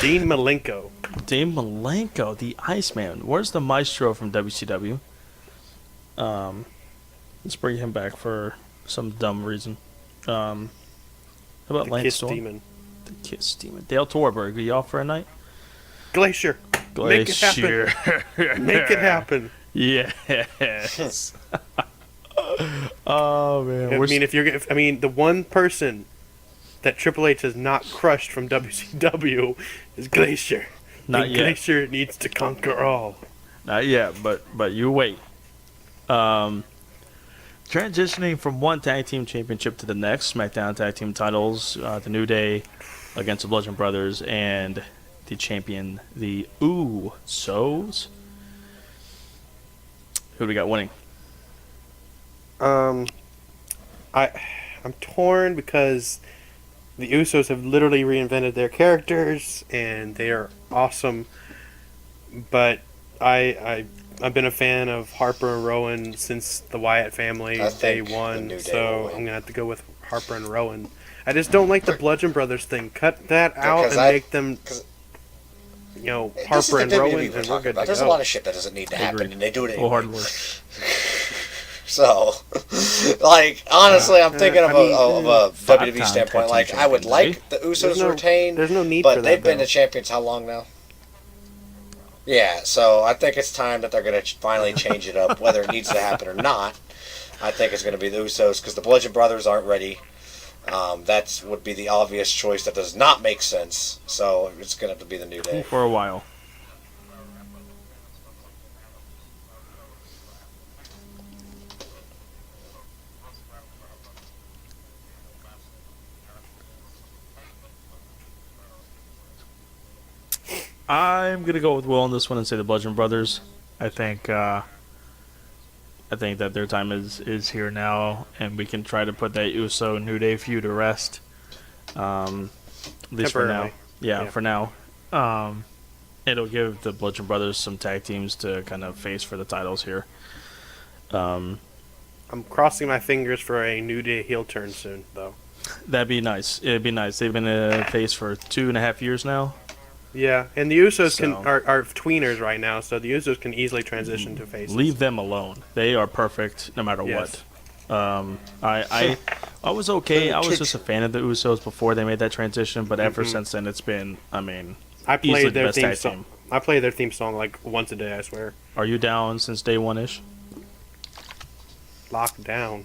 Dean Malenko. Dean Malenko, the Iceman. Where's the Maestro from WCW? Let's bring him back for some dumb reason. How about The Lance Kiss Storm? Demon. The Kiss Demon. Dale Torberg, are you off for a night? Glacier. Make it happen. Make it happen. Yes. Oh man. I mean, the one person that Triple H has not crushed from WCW is Glacier. Not And yet. Glacier needs to conquer all. Not yet, but you wait. Transitioning from one tag team championship to the next, SmackDown tag team titles, the New Day against the Bludgeon Brothers and the champion, the Usos. Who do we got winning? I'm torn because the Usos have literally reinvented their characters and they are awesome. But I've been a fan of Harper and Rowan since the Wyatt family I day think the one, New Day so will win. I'm gonna have to go with Harper and Rowan. I just don't like the Bludgeon Brothers thing. Cut that out and make them, 'cause this is Harper the and WWE Rowan, we're and we're talking good about. to There's a go. lot of shit that doesn't need to happen, Agreed. and they do it Full anyway. hard work. So, like, honestly, I'm thinking of a Five-time WWE standpoint. tag Like, team I would champions, like the Usos retained, There's no need for but that. they've been though. the champions how long now? Yeah, so I think it's time that they're going to finally change it up, whether it needs to happen or not. I think it's going to be the Usos because the Bludgeon Brothers aren't ready. That would be the obvious choice that does not make sense. So it's going to have to be the New Day. For a while. I'm gonna go with Will on this one and say the Bludgeon Brothers. I think that their time is here now, and we can try to put that Uso New Day feud to rest. At least for now. Temporarily. Yeah, Yeah. for now. It'll give the Bludgeon Brothers some tag teams to kind of face for the titles here. I'm crossing my fingers for a New Day heel turn soon, though. That'd be nice. It'd be nice. They've been a face for 2.5 years now. Yeah, and the Usos So- are tweeners right now, so the Usos can easily transition to faces. Leave them alone. They are perfect no matter Yes. what. I was okay. I was just a fan of the Usos before they made that transition, but ever since then it's been, I easily play the their best theme tag song. team. I play their theme song like once a day. I swear. Are you down since day one-ish? Locked down.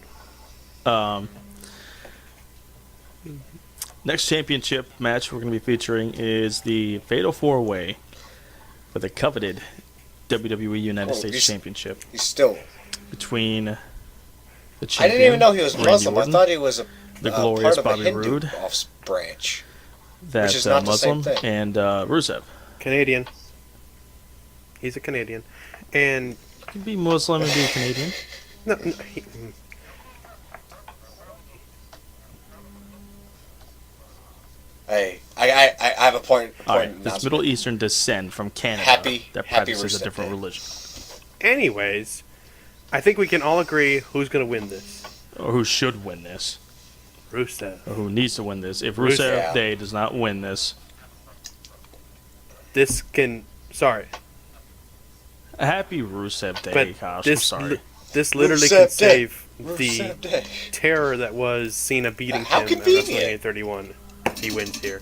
Next championship match we're going to be featuring is the Fatal 4-Way for the coveted WWE United States Championship He's still. between the I champion, didn't even know he was Randy Muslim. Orton, I thought he was the part glorious of the Bobby Hindu Roode, branch. that's is not the same Muslim, thing. and Rusev. Canadian. He's a Canadian, and You can be Muslim and be Canadian. no, Hey, I have a point. All right, point this Middle Eastern descent from Canada Happy that practices a Rusev different Day. religion. Anyways, I think we can all agree who's going to win this. Or who should win this. Rusev. Or who needs to win this. If Rusev. Rusev Day does not win this. This can... Sorry. A happy Rusev Day, But Kosh. I'm this, sorry. this literally Rusev can Day. save Rusev the Day. terror that was Cena beating How him convenient. at WrestleMania 31. If he wins here.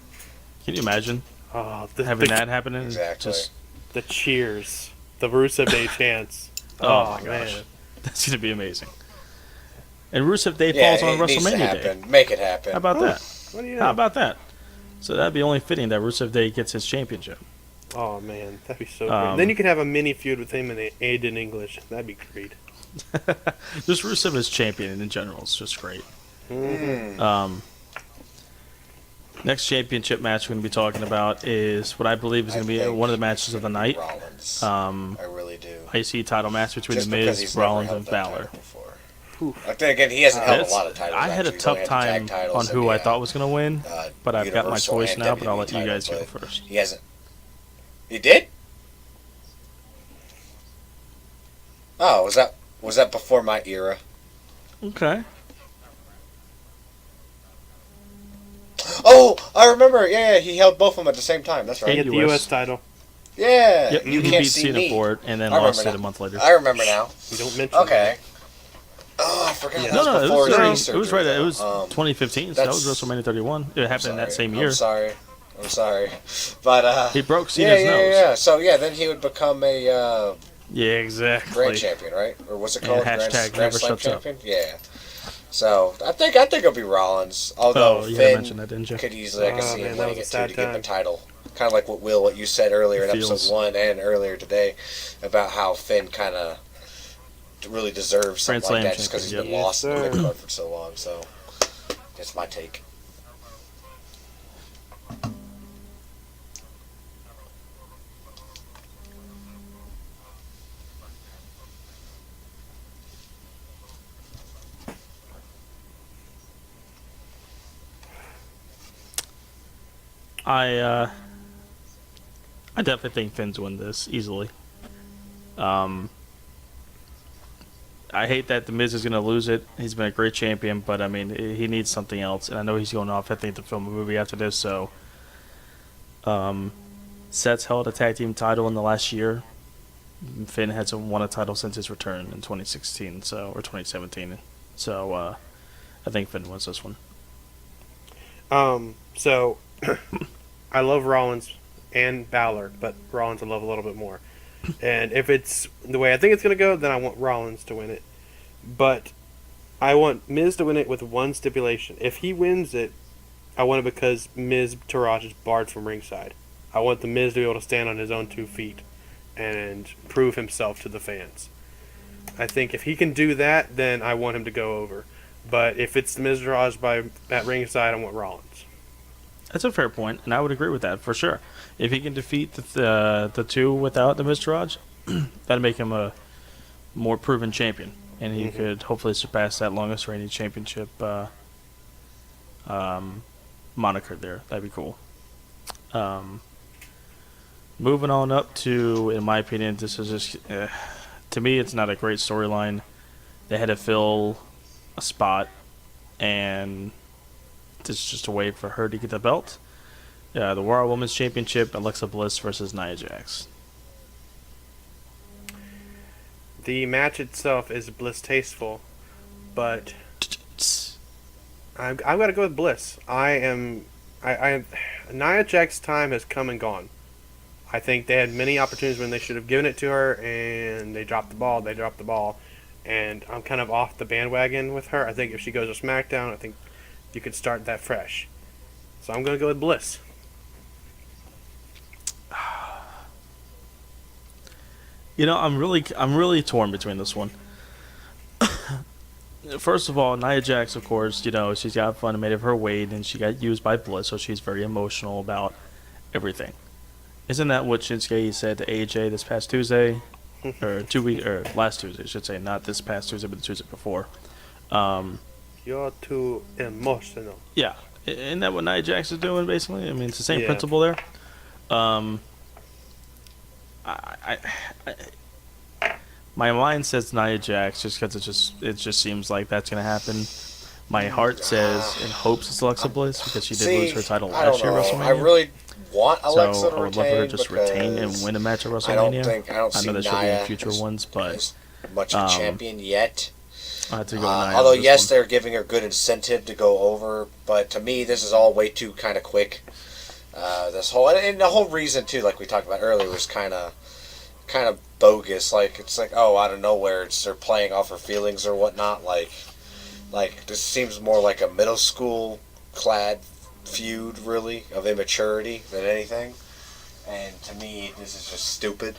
Can you imagine Oh, having that happening? Exactly. Just, The cheers. The Rusev Day chants. oh my gosh. Man. That's going to be amazing. And Rusev Day Yeah, falls on it needs to WrestleMania Day. happen. Make it happen. How about that? What do you How know? about that? So that'd be only fitting that Rusev Day gets his championship. Oh, man. That'd be so great. Then you could have a mini feud with him and Aiden English. That'd be great. Just Rusev as champion in general is just great. Mm-hmm. Next championship match we're going to be talking about is what I believe is going to be one of the matches of the night. Rollins. I really do. IC title match between Just The because Miz, he's never Rollins, held and that Balor. title before. But then again, he hasn't held a It's- lot of titles. I had a actually. He's tough only had the tag time titles on and who the, I thought was going to win, but I've got my Universal choice and now, but I'll WWE let you guys title, go but first. He hasn't. He did? Oh, was that before my era? Okay. Oh, I remember. Yeah, he held both of them at the same time. That's He right. get the US. US title. Yeah, Yep, you he can't beat see Cena me. for it and then I lost remember it a now. month later. I remember now. You don't mention Okay. Oh, I forgot. Yeah. That No, was it before was, his knee it surgery, was right. It though. was 2015, so that was that's- WrestleMania 31. It happened in that same year. I'm sorry, but He broke yeah, Cena's yeah, nose. yeah. So yeah, then he would become a Yeah, exactly. grand champion, right? Or what's it Yeah, called? hashtag Grand never Slam shuts up. champion. Yeah. So I think it'll be Rollins. Although Oh, you had Finn mentioned that, didn't you? could easily, I can Oh, see man, him that winning was it a too sad to get the time. title. Kind of like what you said earlier in Feels. episode 1 and earlier today about how Finn kind of really deserves Grand something like Slam that just because he's champion, been yep. lost in the Yes, mid sir. card for so long. So that's my take. I definitely think Finn's win this easily. I hate that The Miz is going to lose it. He's been a great champion, but I mean, he needs something else. And I know he's going off, I think, to film a movie after this. So, Seth's held a tag team title in the last year. Finn hasn't won a title since his return in 2016, or 2017. So, I think Finn wins this one. So, I love Rollins and Balor, but Rollins I love a little bit more. And if it's the way I think it's going to go, then I want Rollins to win it. But I want Miz to win it with one stipulation. If he wins it, I want it because Miz Taraj is barred from ringside. I want the Miz to be able to stand on his own 2 feet and prove himself to the fans. I think if he can do that, then I want him to go over. But if it's the Miz Taraj at ringside, I want Rollins. That's a fair point, and I would agree with that for sure. If he can defeat the two without the Mr. Raj, that'd make him a more proven champion, and he could hopefully surpass that longest reigning championship moniker there. That'd be cool. Moving on up to, in my opinion, this is just to me, it's not a great storyline. They had to fill a spot, and this is just a way for her to get the belt. The Raw Women's Championship, Alexa Bliss versus Nia Jax. The match itself is Bliss tasteful, but I've got to go with Bliss. Nia Jax's time has come and gone. I think they had many opportunities when they should have given it to her, and they dropped the ball. And I'm kind of off the bandwagon with her. I think if she goes to SmackDown, I think you could start that fresh. So I'm going to go with Bliss. You know, I'm really torn between this one. First of all, Nia Jax, of course, you know, she's got fun and made of her weight, and she got used by Bliss, so she's very emotional about everything. Isn't that what Shinsuke said to AJ this past Tuesday, or last Tuesday, I should say, not this past Tuesday, but the Tuesday before? You're too emotional. Yeah, isn't that what Nia Jax is doing basically? I mean, it's the same Yeah. principle there. My mind says Nia Jax just because it just seems like that's gonna happen. My heart says and hopes it's Alexa Bliss because she did lose See, her title I don't last year at know. I WrestleMania. really want Alexa So to I would love for her retain to just retain and because win a match at I don't WrestleMania. I see know that she'll be in Nia future ones, but as much of a champion yet. I have to go with Nia. Although on this yes, one. they're giving her good incentive to go over, but to me, this is all way too kind of quick. This whole and the whole reason too, like we talked about earlier, was kind of bogus. Like it's like, oh, out of nowhere, they're playing off her feelings or whatnot. Like this seems more like a middle school clad feud, really, of immaturity than anything. And to me, this is just stupid.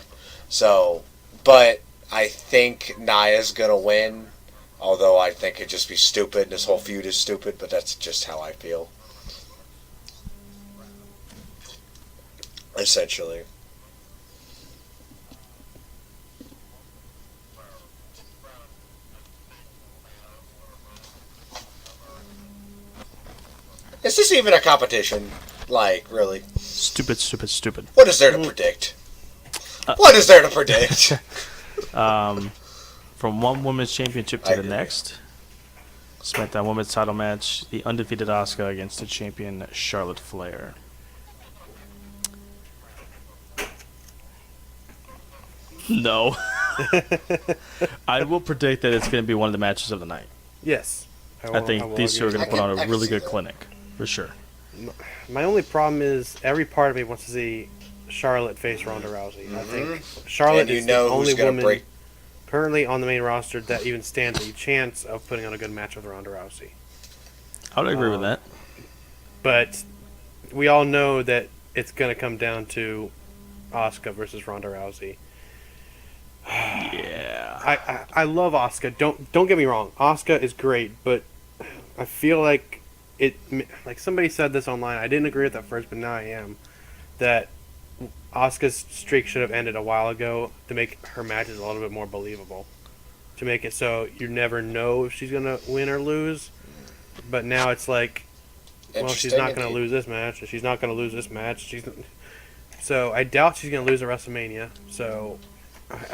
So, but I think Nia's gonna win. Although I think it'd just be stupid, and this whole feud is stupid, but that's just how I feel. Essentially. Is this even a competition? Like, really? Stupid, stupid, stupid. What is there to predict? What is there to predict? From one women's championship to I the agree. next, SmackDown Women's Title match: the undefeated Asuka against the champion Charlotte Flair. No. I will predict that it's going to be one of the matches of the night. Yes. I will think these two are agree. going to put on I a can really see good that. clinic, for sure. My only problem is every part of me wants to see Charlotte face Ronda Rousey. I think Charlotte And you is know the only who's gonna woman break. currently on the main roster that even stands a chance of putting on a good match with Ronda Rousey. I would agree with that. But we all know that it's going to come down to Asuka versus Ronda Rousey. Yeah. I love Asuka. Don't get me wrong. Asuka is great, but I feel like like somebody said this online. I didn't agree with that first, but now I am. That Asuka's streak should have ended a while ago to make her matches a little bit more believable. To make it so you never know if she's gonna win or lose. But now it's like, well, she's not gonna lose this match. She's not gonna lose this match. So I doubt she's gonna lose at WrestleMania. So,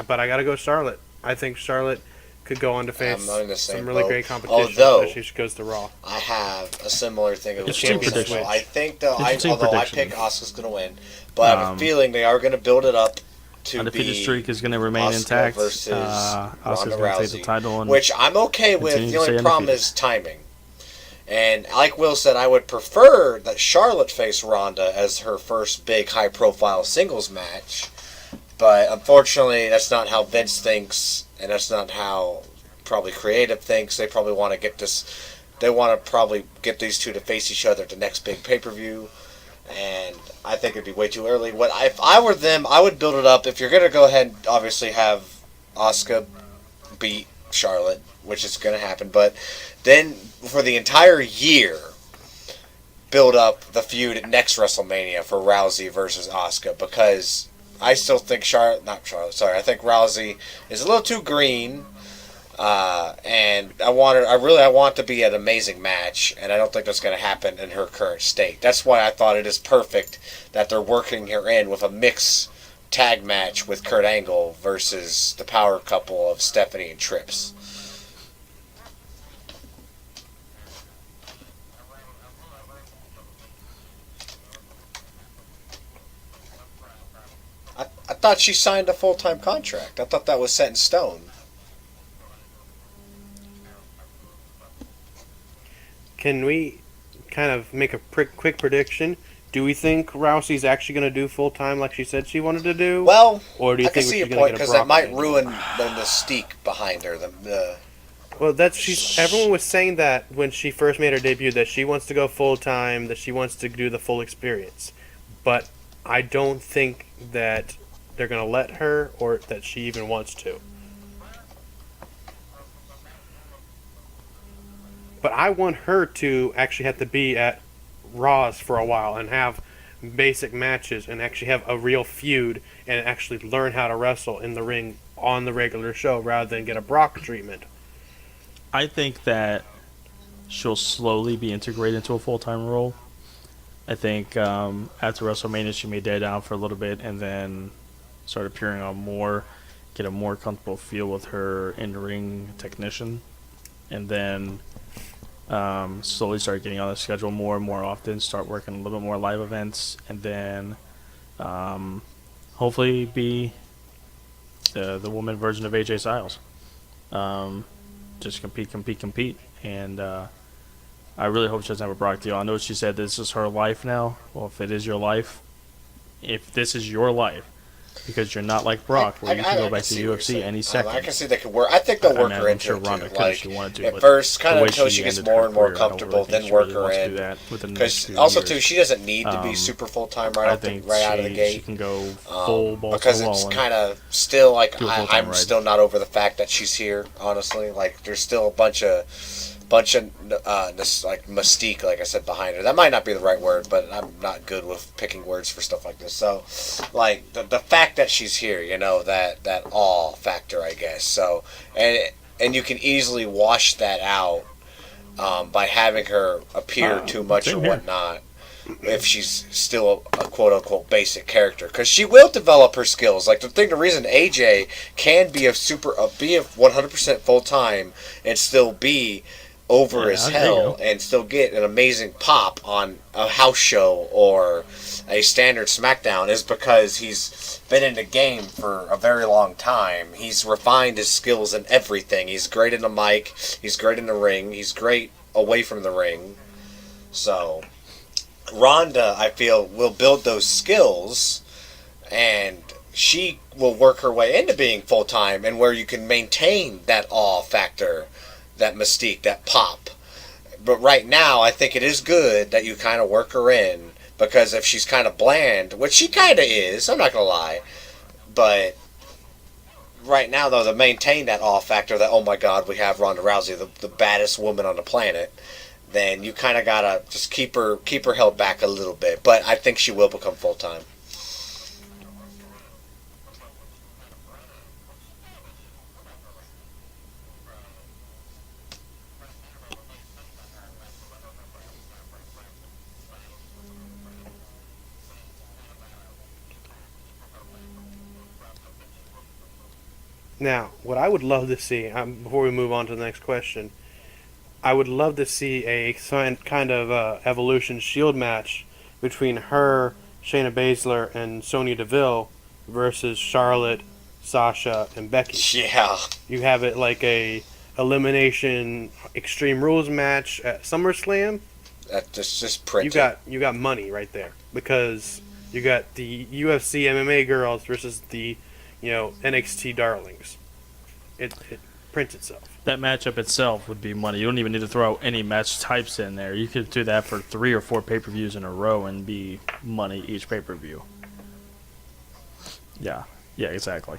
but I gotta go Charlotte. I think Charlotte could go on to face I'm in the same some really boat. great competition, Although- especially if she goes to Raw. I have a similar thing with Interesting Champions. prediction. I think though, Interesting although prediction. I pick Asuka's gonna win, but I have a feeling they are gonna build it up to Undefeated be streak is going to remain Asuka intact. versus Asuka's Ronda going to take the Rousey, title. And which I'm okay with. continue The to only stay problem undefeated. is timing. And like Will said, I would prefer that Charlotte face Ronda as her first big high-profile singles match. But unfortunately, that's not how Vince thinks, and that's not how probably creative thinks. They probably want to get this. They want to probably get these two to face each other at the next big pay-per-view. And I think it'd be way too early. If I were them, I would build it up. If you're gonna go ahead and obviously have Asuka beat Charlotte, which is gonna happen, but then for the entire year, build up the feud at next WrestleMania for Rousey versus Asuka, because I still think I think Rousey is a little too green. And I want it to be an amazing match, and I don't think that's going to happen in her current state. That's why I thought it is perfect that they're working her in with a mix tag match with Kurt Angle versus the power couple of Stephanie and Trips. I thought she signed a full-time contract. I thought that was set in stone. Can we kind of make a quick prediction? Do we think Rousey's actually going to do full time like she said she wanted to do? Well, or do you I can think see she's your going point, to get a because that might Brock ruin the mystique behind her. Well, everyone was saying that when she first made her debut, that she wants to go full time, that she wants to do the full experience. But I don't think that they're going to let her, or that she even wants to. But I want her to actually have to be at Raws for a while and have basic matches and actually have a real feud and actually learn how to wrestle in the ring on the regular show rather than get a Brock treatment. I think that she'll slowly be integrated into a full-time role. I think after WrestleMania, she may die down for a little bit and then start appearing on more get a more comfortable feel with her in-ring technician, and then slowly start getting on the schedule more and more often, start working a little bit more live events, and then hopefully be the woman version of AJ Styles. Just compete, and I really hope she doesn't have a Brock deal. I know she said this is her life now. Well, if it is your life, if this is your life, because you're not like Brock, where you can go back to UFC any second. I can see they could work. I think they'll work her into sure it Ronda too. could Like if she wanted to, at but first, kind the of way until she gets ended more her and more career, I don't comfortable, really think then she work really her wants to in. do that within the Because next few also years. too, she doesn't need to be super full time right I out the, think right out of the she gate. can go full balls because to the it's wall and kind of still like do a full-time I'm ride. still not over the fact that she's here. Honestly, like there's still a bunch of this like mystique, like I said, behind her. That might not be the right word, but I'm not good with picking words for stuff like this. So, like the fact that she's here, you know, that awe factor, I guess. So, and you can easily wash that out by having her appear too much or whatnot. If she's still a quote unquote basic character, because she will develop her skills. Like the reason AJ can be a 100% full time and still be over as hell and still get an amazing pop on a house show or a standard SmackDown is because he's been in the game for a very long time. He's refined his skills in everything. He's great in the mic. He's great in the ring. He's great away from the ring. So Ronda, I feel, will build those skills, and she will work her way into being full time, and where you can maintain that awe factor, that mystique, that pop. But right now, I think it is good that you kind of work her in, because if she's kind of bland, which she kind of is, I'm not gonna lie, but right now though, to maintain that awe factor, that oh my god, we have Ronda Rousey, the baddest woman on the planet, then you kind of gotta just keep her held back a little bit. But I think she will become full time. Now, what I would love to see, before we move on to the next question, I would love to see a kind of Evolution Shield match between her, Shayna Baszler, and Sonya Deville versus Charlotte, Sasha, and Becky. Yeah. You have it like a elimination Extreme Rules match at SummerSlam. That just print. You got money right there, because you got the UFC MMA girls versus the NXT darlings. It prints itself. That matchup itself would be money. You don't even need to throw any match types in there. You could do that for 3 or 4 pay-per-views in a row and be money each pay-per-view. Yeah, exactly.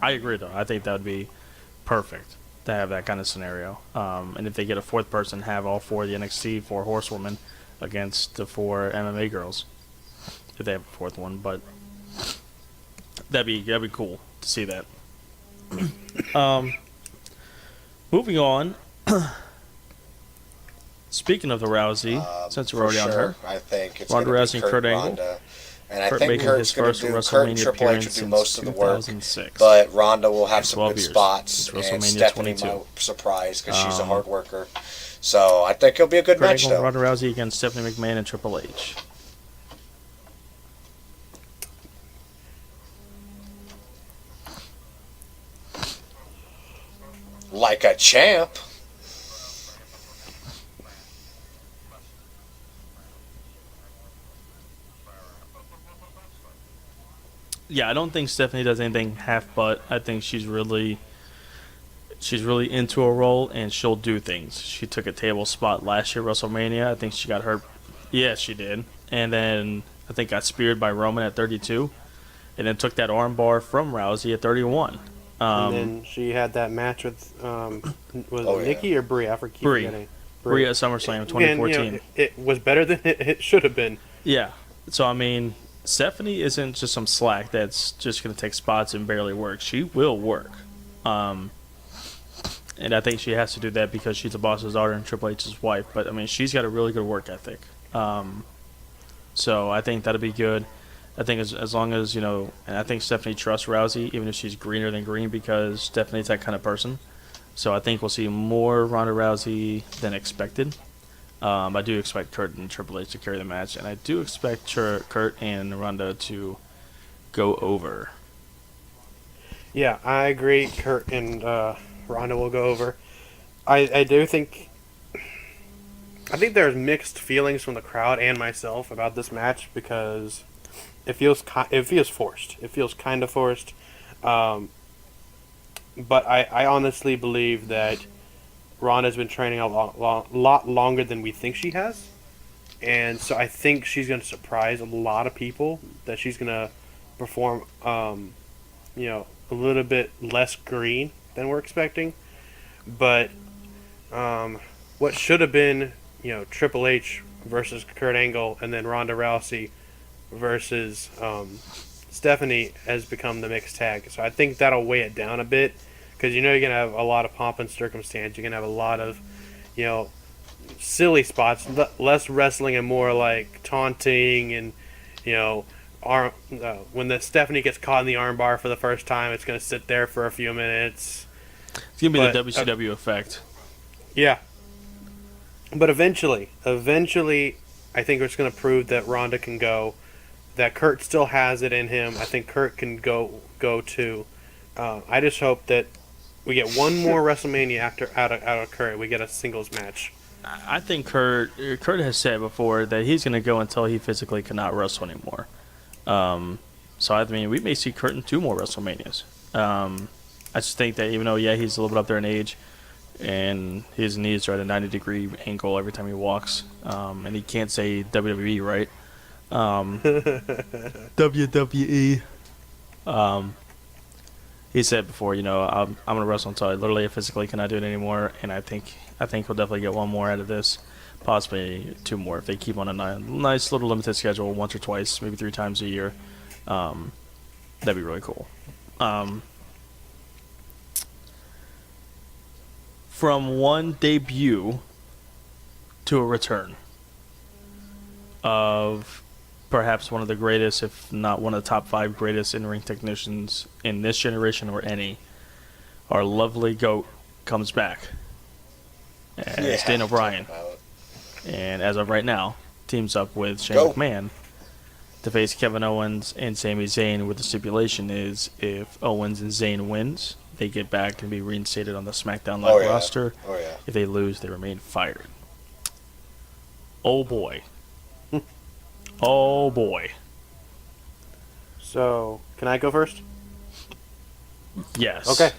I agree, though. I think that would be perfect to have that kind of scenario. And if they get a 4th person, have all 4 of the NXT 4 horsewomen against the 4 MMA girls, if they have a 4th one. But that'd be cool to see that. Moving on. Speaking of the Rousey, since we're already on her, I think it's Ronda Rousey and Kurt Angle. And I Kurt think making Kurt's his going first to do. Kurt WrestleMania and Triple H will appearance do most since of the work, 2006. but Ronda will have some 12 good years. spots, It's and WrestleMania Stephanie 22. might surprise because she's a hard worker. So I think it'll be a good Kurt match, Angle and though. Ronda Rousey against Stephanie McMahon and Triple H. Like a champ. Yeah, I don't think Stephanie does anything half-butt. I think she's really into a role, and she'll do things. She took a table spot last year at WrestleMania. I think she got hurt. Yes, she did. And then I think got speared by Roman at 32, and then took that armbar from Rousey at 31. And then she had that match with Nikki or Brie? I forget. Brie at SummerSlam 2014. And, it was better than it should have been. Yeah. So I mean, Stephanie isn't just some slack that's just going to take spots and barely work. She will work. And I think she has to do that because she's the boss's daughter and Triple H's wife. But, I mean, she's got a really good work ethic. So I think that'll be good. I think as long as, and I think Stephanie trusts Rousey, even if she's greener than green, because Stephanie's that kind of person. So I think we'll see more Ronda Rousey than expected. I do expect Kurt and Triple H to carry the match, and I do expect Kurt and Ronda to go over. Yeah, I agree. Kurt and Ronda will go over. I do think. I think there's mixed feelings from the crowd and myself about this match because it feels forced. It feels kind of forced. But I honestly believe that Ronda's been training a lot longer than we think she has. And so I think she's going to surprise a lot of people that she's going to perform, a little bit less green than we're expecting. But what should have been, Triple H versus Kurt Angle and then Ronda Rousey versus Stephanie has become the mixed tag. So I think that'll weigh it down a bit because you're going to have a lot of pomp and circumstance. You're going to have a lot of, silly spots, less wrestling and more like taunting and, when the Stephanie gets caught in the armbar for the first time, it's going to sit there for a few minutes. It's going to be the WCW effect. Yeah. But eventually, I think it's going to prove that Ronda can go, that Kurt still has it in him. I think Kurt can go too. I just hope that we get one more WrestleMania out of Kurt. We get a singles match. I think Kurt has said before that he's going to go until he physically cannot wrestle anymore. So I mean, we may see Kurt in 2 more WrestleManias. I just think that even though he's a little bit up there in age, and his knees are at a 90-degree angle every time he walks, and he can't say WWE right. WWE. He said before, I'm gonna wrestle until I literally physically cannot do it anymore, and I think he'll definitely get one more out of this, possibly 2 more if they keep on a nice little limited schedule, once or twice, maybe 3 times a year. That'd be really cool. From one debut to a return of perhaps one of the greatest, if not one of the top 5 greatest in-ring technicians in this generation or any, our lovely GOAT comes back as Daniel Bryan. And as of right now, teams up with Shane McMahon to face Kevin Owens and Sami Zayn, where the stipulation is if Owens and Zayn wins, they get back and be reinstated on the SmackDown Live roster. Oh, yeah. If they lose, they remain fired. Oh, boy. Oh, boy. So, can I go first? Yes. Okay.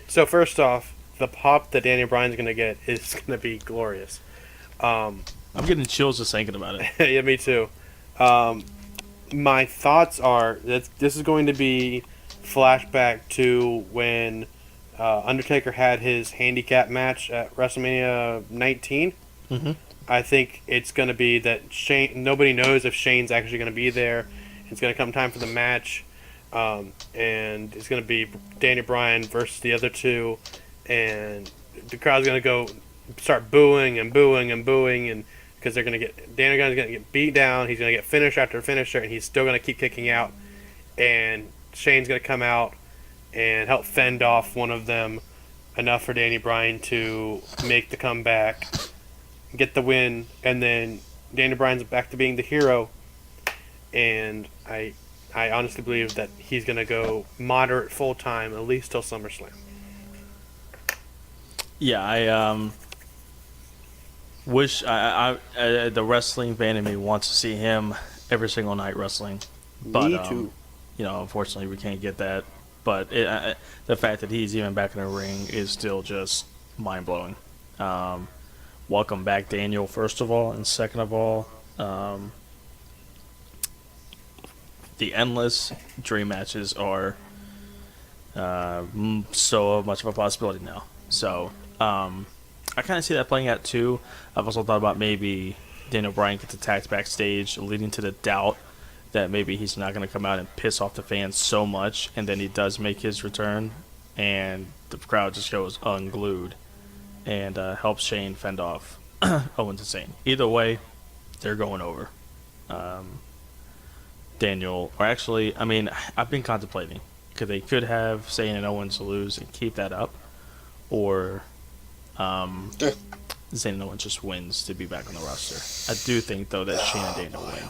So, first off, the pop that Daniel Bryan's going to get is going to be glorious. I'm getting chills just thinking about it. Yeah, me too. My thoughts are that this is going to be flashback to when Undertaker had his handicap match at WrestleMania 19. Mm-hmm. I think it's going to be that Shane. Nobody knows if Shane's actually going to be there. It's going to come time for the match, and it's going to be Daniel Bryan versus the other 2, and the crowd's going to go start booing and booing and booing, and because they're going to get Daniel Bryan's going to get beat down. He's going to get finisher after finisher, and he's still going to keep kicking out, and Shane's going to come out and help fend off one of them enough for Daniel Bryan to make the comeback, get the win, and then Daniel Bryan's back to being the hero. And I honestly believe that he's going to go moderate full time at least till SummerSlam. Yeah, I wish the wrestling fan in me wants to see him every single night wrestling. But, Me too. Unfortunately, we can't get that. But the fact that he's even back in the ring is still just mind blowing. Welcome back, Daniel, first of all, and second of all, the endless dream matches are so much of a possibility now. So I kind of see that playing out too. I've also thought about maybe Daniel Bryan gets attacked backstage, leading to the doubt that maybe he's not going to come out and piss off the fans so much, and then he does make his return, and the crowd just goes unglued and helps Shane fend off Owens and Zayn. Either way, they're going over. Daniel, or actually, I mean, I've been contemplating because they could have Zayn and Owens lose and keep that up, or Yeah. Zayn and Owens just wins to be back on the roster. I do think though that Shane and Daniel win.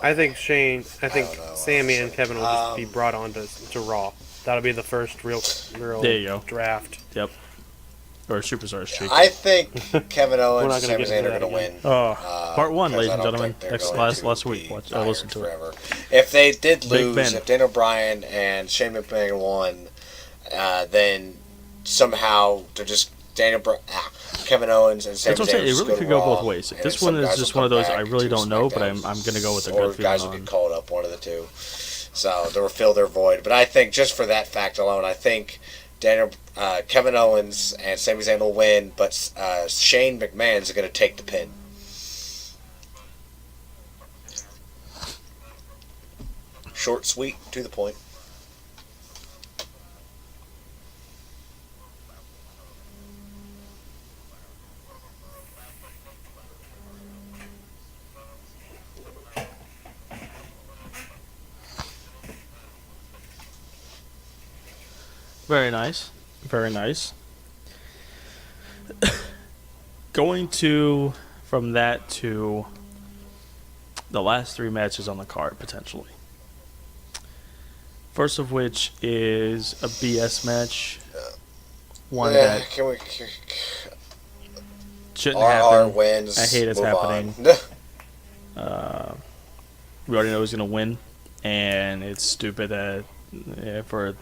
I think don't know. Sammy and Kevin will just be brought on to Raw. That'll be the first real There you go. draft. Yep. Or Superstars streak. I think Kevin Owens not and gonna Sami get Zayn into are that going to again. win. Part one, because ladies I and don't gentlemen. think they're Next, going last to week. be I listened to it. forever. If they did Big lose, Ben. if Daniel Bryan and Shane McMahon won, then somehow they're just Kevin Owens and Sami That's what I'm Zayn saying. It just really go could to go Raw, both ways. and This some one is guys just will one of come those I back really to don't know, but SmackDown, I'm going to go with a or good guys feeling will on. get called up, one of the two. So they'll fill their void. But I think just for that fact alone, I think Kevin Owens and Sami Zayn will win, but Shane McMahon's going to take the pin. Short, sweet, to the point. Very nice. Very nice. Going to from that to the last three matches on the card potentially. First of which is a BS match. One that shouldn't RR happen. wins. I hate it's move happening. on. We already know he's going to win, and it's stupid that for a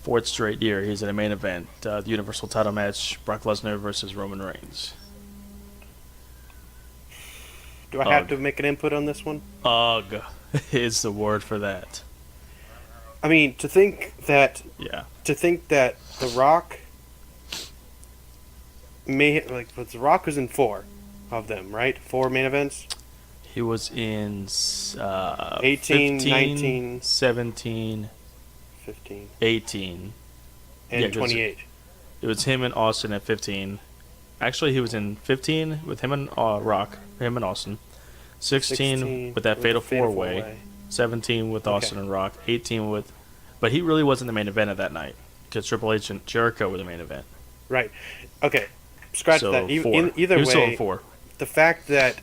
fourth straight year he's in a main event, the Universal title match, Brock Lesnar versus Roman Reigns. Do I have to make an input on this one? Ugh is the word for that. I mean, to think that Yeah. The Rock but The Rock was in 4 of them, right? 4 main events. He was in 18, 15, 19, 17, 15, 18. and Yeah, 'cause 28. It was him and Austin at 15. Actually, he was in 15 with him and Rock, him and Austin. 16 with that Fatal 4-Way. 17 with Austin and Rock. 18 with... But he really wasn't the main event of that night. Because Triple H and Jericho were the main event. Right. Okay. Scratch So that. four. Either he was still way, in 4. the fact that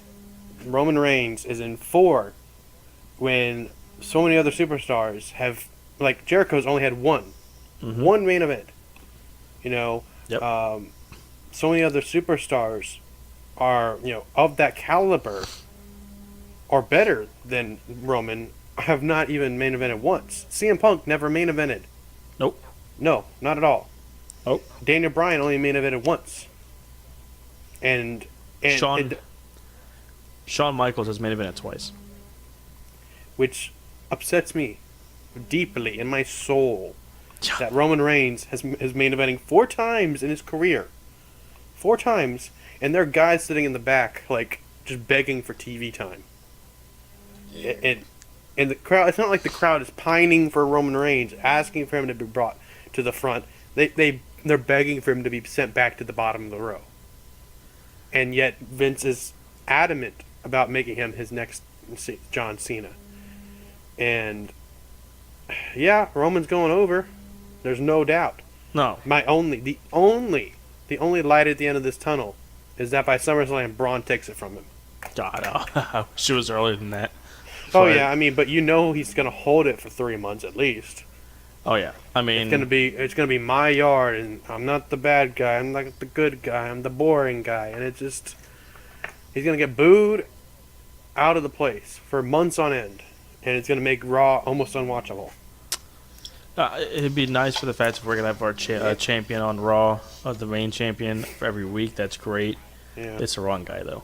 Roman Reigns is in 4 when so many other superstars have... Like, Jericho's only had 1. Mm-hmm. 1 main event. You know? Yep. So many other superstars are, of that caliber or better than Roman, have not even main evented once. CM Punk never main evented. Nope. No, not at all. Nope. Daniel Bryan only main evented once. And Shawn Michaels has main evented twice. which upsets me deeply in my soul that Roman Reigns has main eventing 4 times in his career. 4 times, and there are guys sitting in the back, like, just begging for TV time. Yeah. And the crowd, it's not like the crowd is pining for Roman Reigns, asking for him to be brought to the front. They're begging for him to be sent back to the bottom of the row. And yet Vince is adamant about making him his next John Cena. And yeah, Roman's going over. There's no doubt. No. The only light at the end of this tunnel is that by SummerSlam, Braun takes it from him. God, I wish it was earlier than that. Oh But- yeah, I mean, but he's gonna hold it for 3 months at least. Oh yeah. I mean, It's gonna be my yard, and I'm not the bad guy. I'm not the good guy. I'm the boring guy, and he's gonna get booed out of the place for months on end, and it's gonna make Raw almost unwatchable. it'd be nice for the fact if we're gonna have our champion on Raw, the main champion for every week. That's great. Yeah. It's the wrong guy though.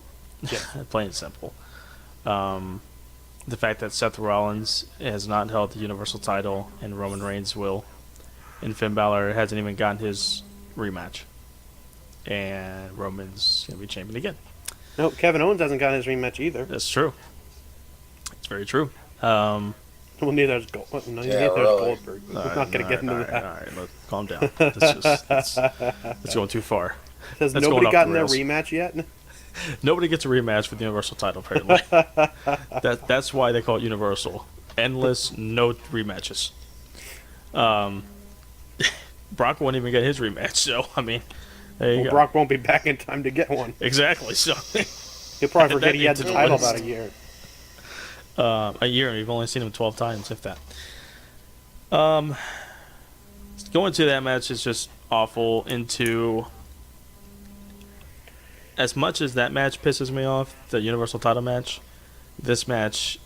Yeah. Plain and simple. The fact that Seth Rollins has not held the Universal title and Roman Reigns will, and Finn Balor hasn't even gotten his rematch, and Roman's gonna be champion again. No, Kevin Owens hasn't gotten his rematch either. That's true. It's very true. Well, neither has Yeah, neither really. has Goldberg. We're not gonna get into that. All right, look, calm down. That's going too far. Has that's going nobody off gotten the their rails. rematch yet? Nobody gets a rematch for the Universal title, apparently. That's why they call it Universal. Endless, no rematches. Brock won't even get his rematch, so, I mean, there you go. Brock won't be back in time to get one. Exactly, so. He'll probably Add forget that he had the into the title list. about a year. A year, and we've only seen him 12 times, if that. Going to that match is just awful. Into as much as that match pisses me off, the Universal title match, this match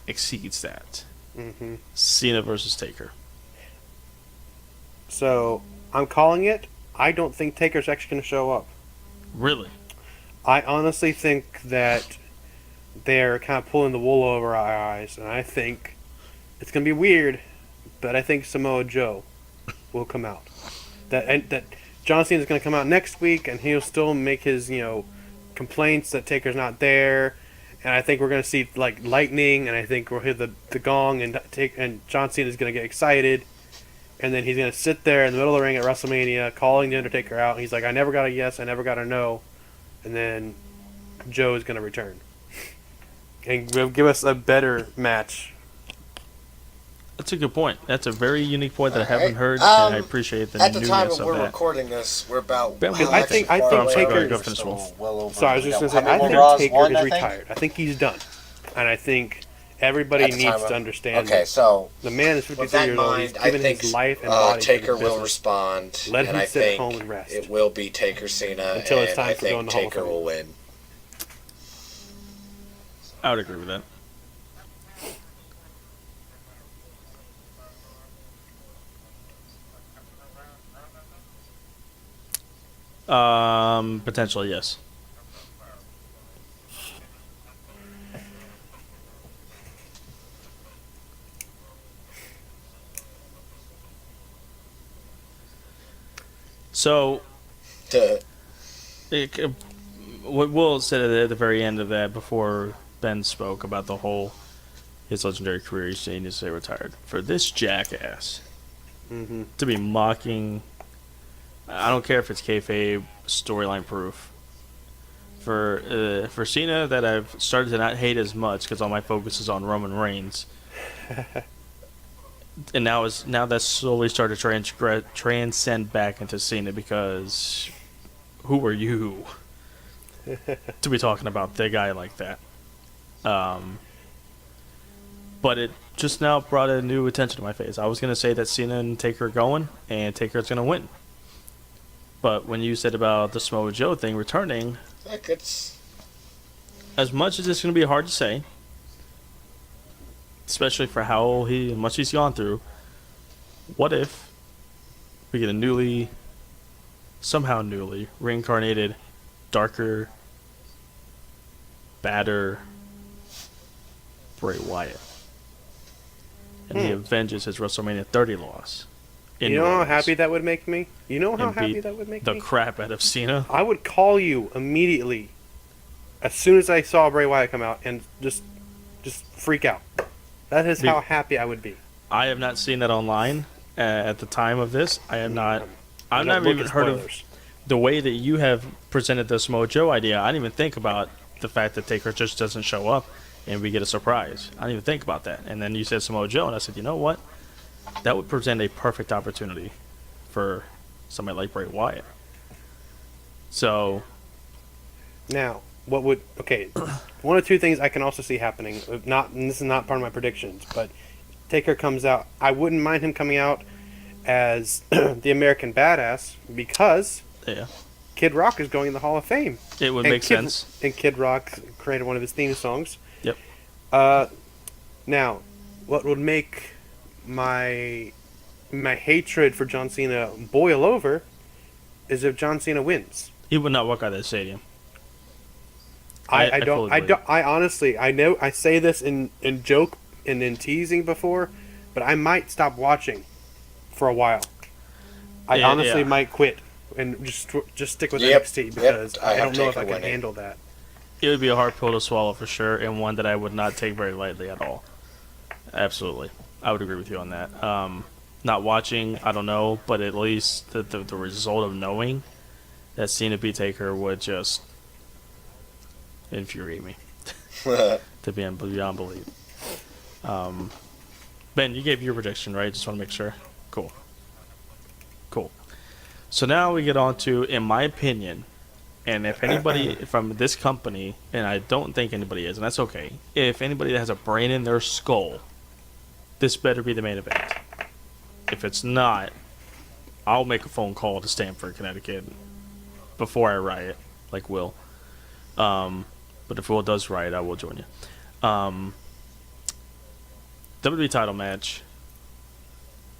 exceeds that. Hmm. Cena versus Taker. So, I'm calling it. I don't think Taker's actually going to show up. Really? I honestly think that they're kind of pulling the wool over our eyes, and I think it's going to be weird, but I think Samoa Joe will come out. That John Cena's going to come out next week, and he'll still make his complaints that Taker's not there, and I think we're going to see like lightning, and I think we'll hear the gong, and John Cena's going to get excited, and then he's going to sit there in the middle of the ring at WrestleMania, calling the Undertaker out. And he's like, "I never got a yes, I never got a no," and then Joe is going to return and give us a better match. That's a good point. That's a very unique point that I haven't Alright. heard, and I appreciate the At the time newness that of we're that. recording this, we're about. Because how I much think- far I think away? Taker- We're Go finish, still Wolf. well over. So I was just going to say, how I many think Raws? Taker One, is I think? retired. I think he's done, and I think everybody At the needs time to of- understand. Okay, that so the man is with 53 that in years old. He's mind, I given think his life and body to Taker the will business. respond, Let him and I sit at think home and rest. it will be Taker Cena, Until it's and time I for going think to Hall of Taker Fame. will win. I would agree with that. Potentially, yes. So, Duh. what Will said at the very end of that, before Ben spoke about the whole his legendary career, he's saying to say retired. For this jackass Mm-hmm. to be mocking, I don't care if it's kayfabe, storyline proof. For Cena, that I've started to not hate as much because all my focus is on Roman Reigns, and now that's slowly started to transcend back into Cena, because who are you to be talking about the guy like that? But it just now brought a new attention to my face. I was going to say that Cena and Taker are going, and Taker's going to win. But when you said about the Samoa Joe thing returning, Like it's as much as it's going to be hard to say, especially for how much he's gone through, what if we get a somehow newly reincarnated, darker, badder Bray Wyatt, and he avenges his WrestleMania 30 loss. You know how happy that would make me? You know how happy that would make the me? crap out of Cena. I would call you immediately as soon as I saw Bray Wyatt come out and just freak out. That is how happy I would be. I have not seen that online at the time of this. I have not. I've Don't never look even at heard of spoilers. the way that you have presented the Samoa Joe idea. I didn't even think about the fact that Taker just doesn't show up and we get a surprise. I didn't even think about that. And then you said Samoa Joe, and I said, you know what? That would present a perfect opportunity for somebody like Bray Wyatt. So, Now, what would one of two things I can also see happening. Not, and this is not part of my predictions, but Taker comes out. I wouldn't mind him coming out as the American Badass because yeah, Kid Rock is going in the Hall of Fame. it would And make sense. And Kid Rock created one of his theme songs. Yep. Now, what would make my hatred for John Cena boil over is if John Cena wins. He would not walk out of that stadium. I fully believe. I honestly, I know I say this in joke and in teasing before, but I might stop watching for a while. I Yeah, honestly yeah. might quit and just stick with Yep, NXT yep, because I I don't have know if Taker I can winning. handle that. It would be a hard pill to swallow for sure, and one that I would not take very lightly at all. Absolutely. I would agree with you on that. Not watching, I don't know, but at least the result of knowing that Cena beat Taker would just infuriate me to be beyond belief. Ben, you gave your prediction, right? Just want to make sure. Cool. So now we get on to, in my opinion, and if anybody from this company, and I don't think anybody is, and that's okay, if anybody that has a brain in their skull, this better be the main event. If it's not, I'll make a phone call to Stamford, Connecticut before I riot, like Will. But if Will does riot, I will join you. WWE title match,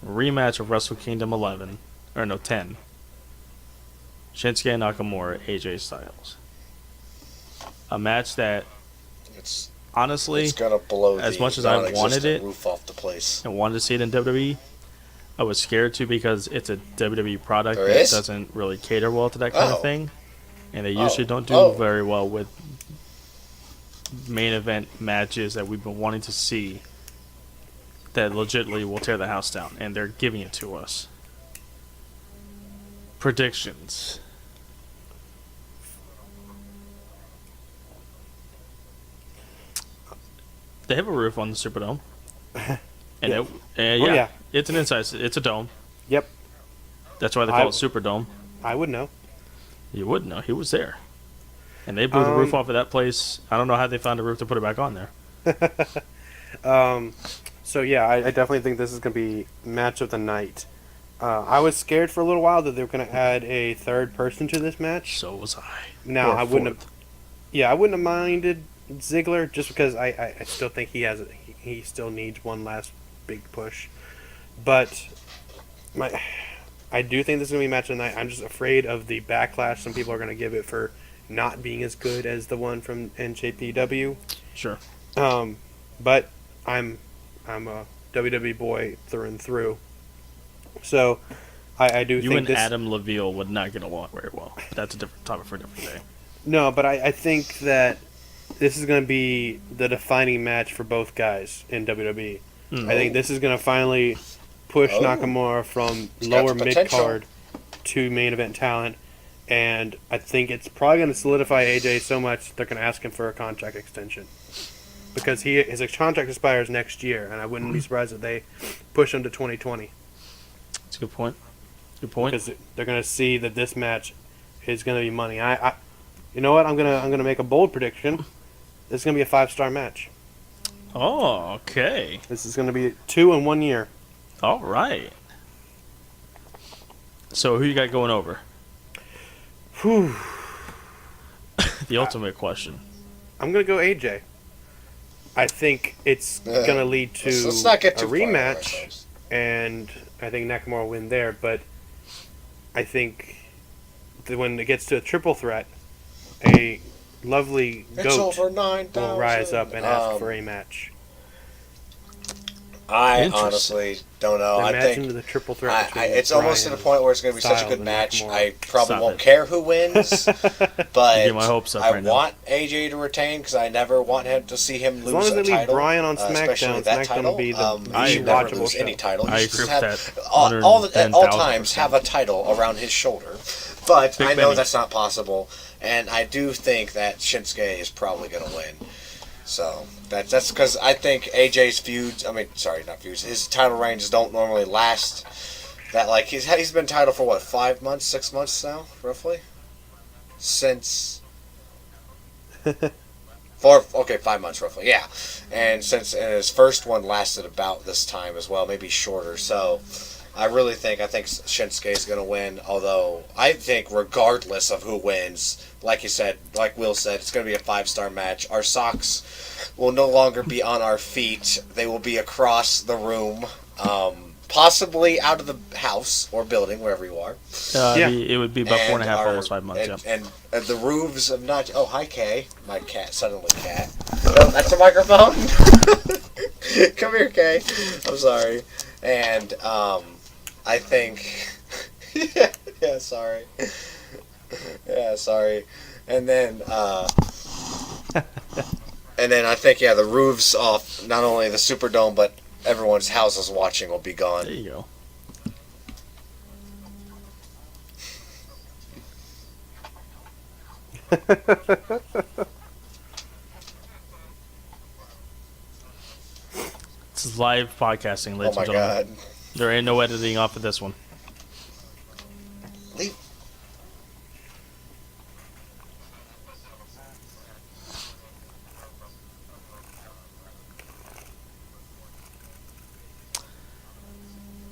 rematch of Wrestle Kingdom 11, or no, 10. Shinsuke Nakamura, AJ Styles. A match that, It's honestly, it's gonna blow as the much as I wanted non-existent it roof off the place. and wanted to see it in WWE, I was scared to because it's a WWE product There that is? doesn't really cater well to that kind Oh. of thing. And they Oh. usually don't do Oh. very well with main event matches that we've been wanting to see that legitimately will tear the house down. And they're giving it to us. Predictions. They have a roof on the Superdome. And Yeah. yeah, it's an inside. It's a dome. Yep, That's why they call it Superdome. I would know. You would know. He was there. And they blew the roof off of that place. I don't know how they found a roof to put it back on there. So yeah, I definitely think this is going to be match of the night. I was scared for a little while that they were going to add a third person to this match. So was I. Now Or I wouldn't fourth. have. Yeah, I wouldn't have minded Ziggler just because I still think he still needs one last big push. But I do think this is going to be match of the night. I'm just afraid of the backlash some people are going to give it for not being as good as the one from NJPW. Sure. But I'm a WWE boy through and through. So I do You think and this. Adam Leville would not get along very well. That's a different topic for a different day. No, but I think that this is going to be the defining match for both guys in WWE. Mm. I think this is going to finally push Oh. Nakamura from It's got lower the mid potential. card to main event talent, and I think it's probably going to solidify AJ so much they're going to ask him for a contract extension because his contract expires next year, and I wouldn't be surprised if they push him to 2020 That's a good point. Good point. because they're going to see that this match is going to be money. I you know what? I'm gonna make a bold prediction. This is going to be a 5-star match. Oh, okay. This is going to be 2 in 1 year. All right. So who you got going over? Whew. The ultimate question. I'm going to go AJ. I think it's going to lead to Let's not get a too far rematch, ourselves. and I think Nakamura will win there. But I think that when it gets to a triple threat, a lovely It's goat over 9,000. will rise up and ask for a match. I Interesting. honestly don't know. The I match think into the triple threat. between it's almost to the Bryan point where it's going to be such a Styles good and match. Nakamura. I probably Stop won't it. care who wins, but Get my hopes up I right now. want AJ to retain because I never want him to see him As lose long as a they leave title. Bryan on Especially SmackDown, that SmackDown title. will be the I he should never watchable lose show. any title. He I should agree just with have that. all 110,000%. times have a title around his shoulder. But Big I know Benny. that's not possible, and I do think that Shinsuke is probably going to win. So that's because I think AJ's feuds. Not feuds. His title reigns don't normally last. That like he's been title for what 5 months, 6 months now, roughly. Since 5 months roughly, yeah. And his first one lasted about this time as well, maybe shorter. So I think Shinsuke is going to win. Although I think regardless of who wins, like you said, like Will said, it's going to be a 5-star match. Our socks will no longer be on our feet; they will be across the room, possibly out of the house or building, wherever you are. Yeah. It would be about 4.5, almost 5 months. And the roofs of not. Oh, hi, Kay. My cat, suddenly cat. Oh, that's a microphone. Come here, Kay. I'm sorry. And I think. yeah, sorry. Yeah, sorry. And then I think the roofs off not only the Superdome but everyone's houses watching will be gone. There you go. This is live podcasting, Oh ladies my and gentlemen. god. There ain't no editing off of this one. Leave.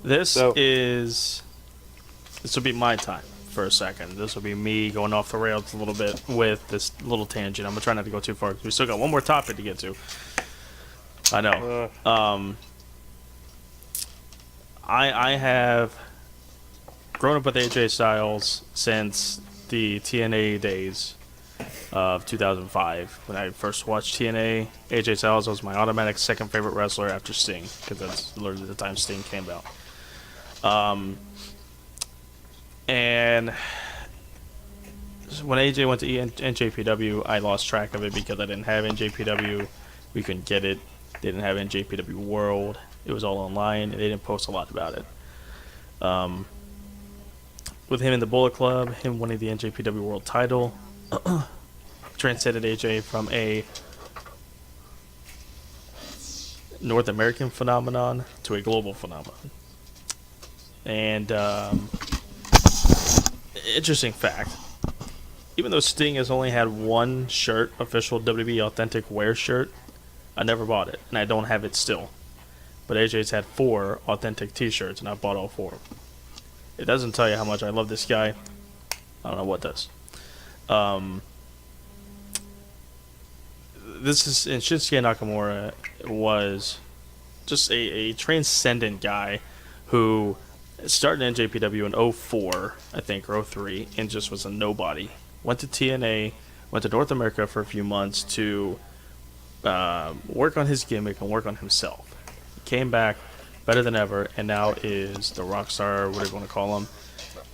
This So- will be my time for a second. This will be me going off the rails a little bit with this little tangent. I'm gonna try not to go too far because we still got one more topic to get to. I know. I have grown up with AJ Styles since the TNA days of 2005. When I first watched TNA, AJ Styles was my automatic second favorite wrestler after Sting, because that's literally the time Sting came out. And when AJ went to NJPW, I lost track of it because I didn't have NJPW. We couldn't get it. They didn't have NJPW World. It was all online, and they didn't post a lot about it. With him in the Bullet Club, him winning the NJPW World title, transcended AJ from a North American phenomenon to a global phenomenon. And interesting fact, even though Sting has only had one shirt, official WWE Authentic Wear shirt, I never bought it, and I don't have it still. But AJ's had 4 authentic t-shirts, and I bought all 4. It doesn't tell you how much I love this guy. I don't know what does. This is, and Shinsuke Nakamura was just a transcendent guy who started in NJPW in 04, I think, or 03, and just was a nobody. Went to TNA, went to North America for a few months to work on his gimmick and work on himself. Came back better than ever, and now is the rock star, whatever you want to call him.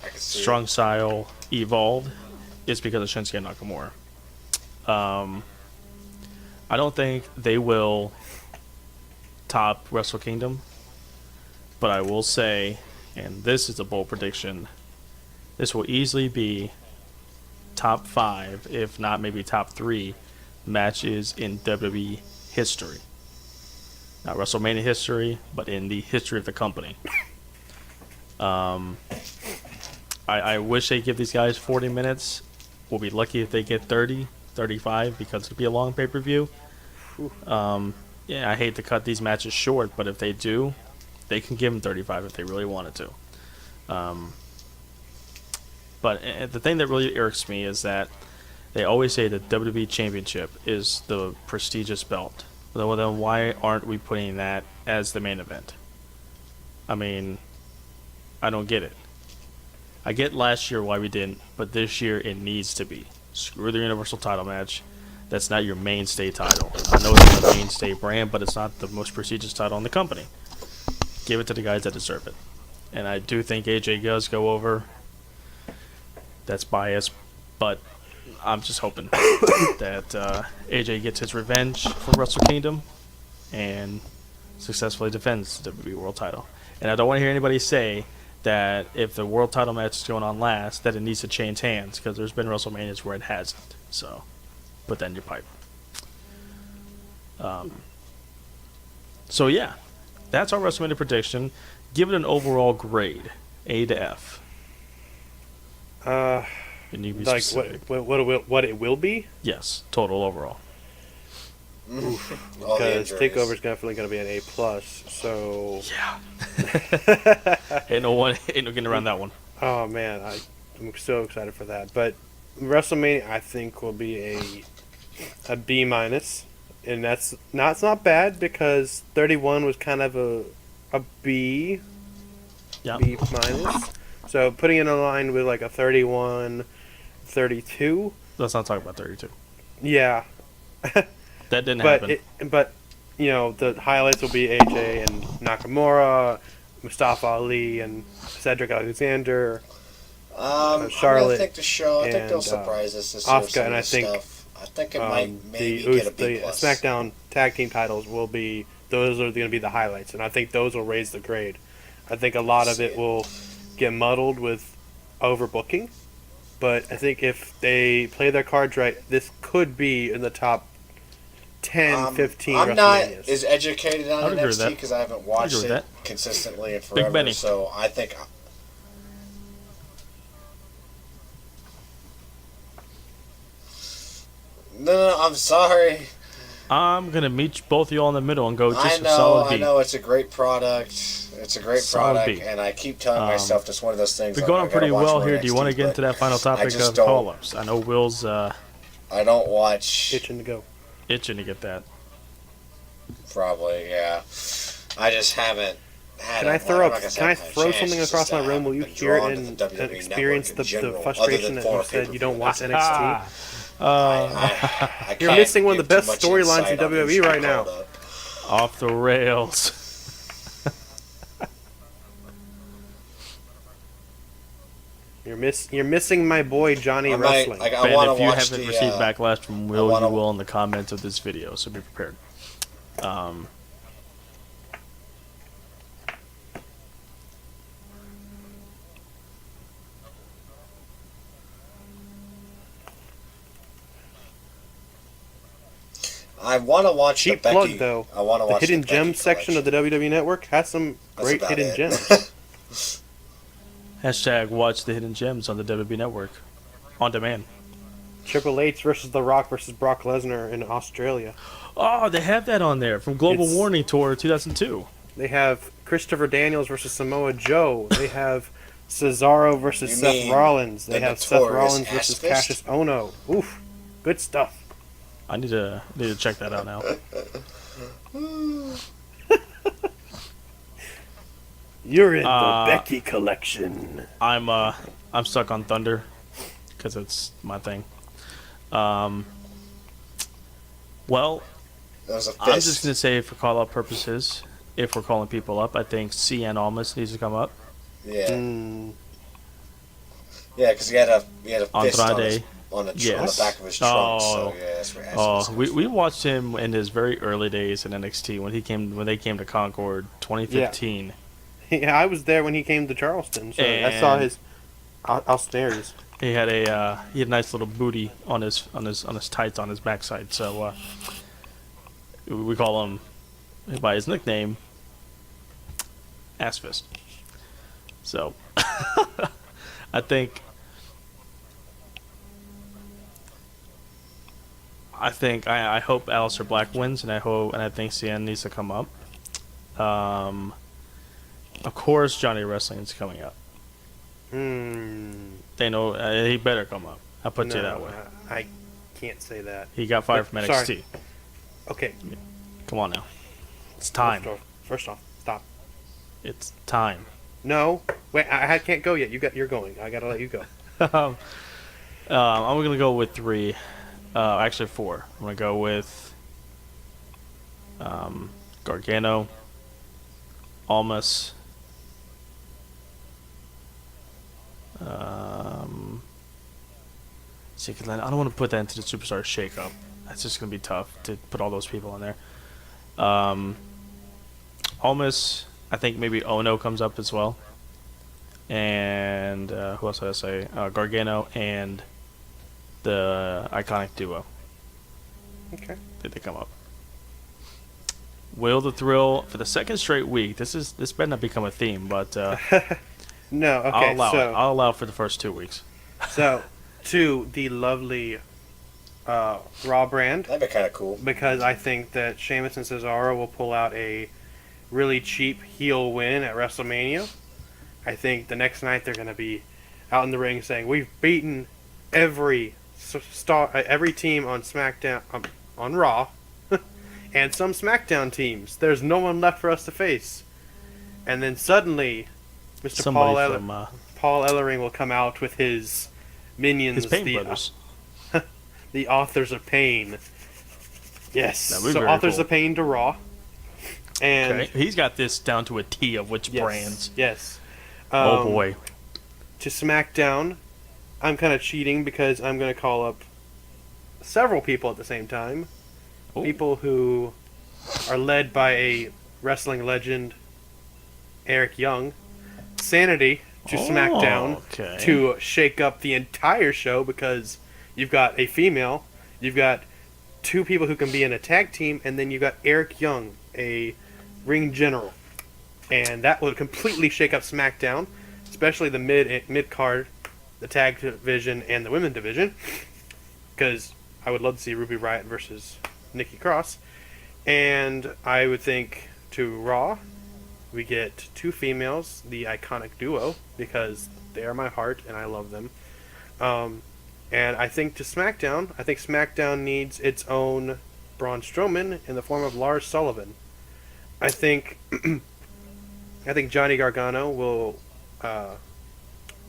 I can see Strong style evolved. It's because of Shinsuke Nakamura. I don't think they will top Wrestle Kingdom, but I will say, and this is a bold prediction, this will easily be top 5, if not maybe top 3 matches in WWE history. Not WrestleMania history, but in the history of the company. I wish they give these guys 40 minutes. We'll be lucky if they get 30, 35, because it'll be a long pay-per-view. Yeah, I hate to cut these matches short, but if they do, they can give them 35 if they really wanted to. But the thing that really irks me is that they always say the WWE Championship is the prestigious belt. Well, then why aren't we putting that as the main event? I mean, I don't get it. I get last year why we didn't, but this year it needs to be. Screw the Universal title match. That's not your mainstay title. I know it's a mainstay brand, but it's not the most prestigious title in the company. Give it to the guys that deserve it. And I do think AJ does go over. That's biased, but I'm just hoping that AJ gets his revenge from Wrestle Kingdom and successfully defends the WWE World title. And I don't want to hear anybody say that if the World title match is going on last, that it needs to change hands, because there's been WrestleManias where it hasn't. So put that in your pipe. So yeah, that's our WrestleMania prediction. Give it an overall grade, A to F. And you can be Like specific. what it will be? Yes, total overall. all the Because injuries. Takeover's definitely going to be an A plus. So, Yeah. ain't no getting around that one. oh man, I'm so excited for that. But WrestleMania, I think, will be a B minus, and it's not bad because 31 was kind of a B, Yeah. B minus. So putting it in line with like a 31, 32. Let's not talk about 32. Yeah, That didn't but happen. but you know, the highlights will be AJ and Nakamura, Mustafa Ali and Cedric Alexander, Charlotte I think the show. I think they'll and, surprise us this year with Asuka, some and of I the think, stuff. I think it might maybe the get a B plus. SmackDown tag team titles will be, those are going to be the highlights, and I think those will raise the grade. I think a lot of it will get muddled with overbooking, but I think if they play their cards right, this could be in the top 10, 15 I'm not WrestleManias. as educated I on would agree with NXT that. because I haven't I watched agree with it that. consistently and Big forever. Benny. So I think. No, I'm sorry. I'm gonna meet both of y'all in the middle and go just I for solid know, B. I know. It's a great product. It's a great Solid product, B. and I keep telling myself it's one of those things. We're like, going I on gotta pretty watch well more here. Do you want to NXT, get into that final topic just of don't- call-ups? I know Will's I don't watch. Itching to go. itching to get that. Probably, yeah. I just haven't had. Can I it. throw I'm up? not gonna say Can I I've had a throw chance, something it's across just my that room? Will you I've been hear it drawn to and, the WWE and experience network in the general, frustration other than that you former said you don't pay-per-view. watch NXT? I You're can't missing one of the give best too much storylines in insight on who WWE should be right now. called up. Off the rails. You're missing my boy Johnny I might- Wrestling. I Ben, want if to you watch haven't the. received backlash from Will, wanna- you will in the comments of this video, so be prepared. I want to watch Cheap the plug Becky. though. I want to The watch hidden the gem Becky section of the collection. WWE Network has some That's great about hidden it. gems. Hashtag watch the hidden gems on the WWE Network. On demand. Triple H versus The Rock versus Brock Lesnar in Australia. Oh, they have that on there from Global It's- Warning Tour 2002. They have Christopher Daniels versus Samoa Joe. They have Cesaro versus You Seth mean Rollins. They the have Seth notorious Rollins versus ass fist? Cassius Ohno. Oof, good stuff. I need to check that out now. You're in Uh, the Becky collection. I'm stuck on Thunder because it's my thing. Well, That was a fist. I'm just gonna say for call up purposes, if we're calling people up, I think CN Almas needs to come up. Yeah, Mm, yeah, because he had a fist Andrade. on the Yes. back of his trunk. Oh. So yeah, that's where Oh, we watched him in his very early days in NXT when they came to Concord 2015. yeah, I was there when he came to Charleston, so I saw And- his upstairs. He had a nice little booty on his tights on his backside. So we call him by his nickname, Ass Fist. So I think I hope Aleister Black wins, and I think CN needs to come up. Of course, Johnny Wrestling is coming up. They know he better come up. I'll put you that way. I can't say that. He got fired from NXT. Sorry. Okay. Come on now. It's time. First off, stop. It's time. No, wait. I can't go yet. You're going. I gotta let you go. I'm gonna go with 3. Actually 4. I'm gonna go with Gargano, Almas, see, 'cause I don't want to put that into the Superstar Shake-Up. That's just gonna be tough to put all those people in there. Almas, I think maybe Ono comes up as well. And who else did I say? Gargano and the Iconic Duo. Okay. Did they come up? Will the Thrill for the second straight week? This better not become a theme, but No. Okay. I'll allow so it. I'll allow it for the first 2 weeks. so to the lovely Raw brand, That'd be kind of cool. because I think that Sheamus and Cesaro will pull out a really cheap heel win at WrestleMania. I think the next night they're going to be out in the ring saying, "We've beaten every every team on SmackDown, on Raw, and some SmackDown teams. There's no one left for us to face." And then suddenly, Mr. Somebody from Paul Ellering will come out with his minions, his Pain the Brothers. the Authors of Pain. Yes, That'd be so very Authors cool. of Pain to Raw. And Okay. He's got this down to a T of which yes, brands. Yes. Oh boy. To SmackDown, I'm kind of cheating because I'm going to call up several people at the same time. Ooh. People who are led by a wrestling legend, Eric Young. Sanity to SmackDown okay. to shake up the entire show because you've got a female, you've got two people who can be in a tag team, and then you got Eric Young, a ring general, and that would completely shake up SmackDown, especially the mid card, the tag division, and the women division, because I would love to see Ruby Riott versus Nikki Cross, and I would think to Raw, we get two females, the iconic duo, because they are my heart and I love them. And I think to SmackDown, I think SmackDown needs its own Braun Strowman in the form of Lars Sullivan. I think I think Johnny Gargano will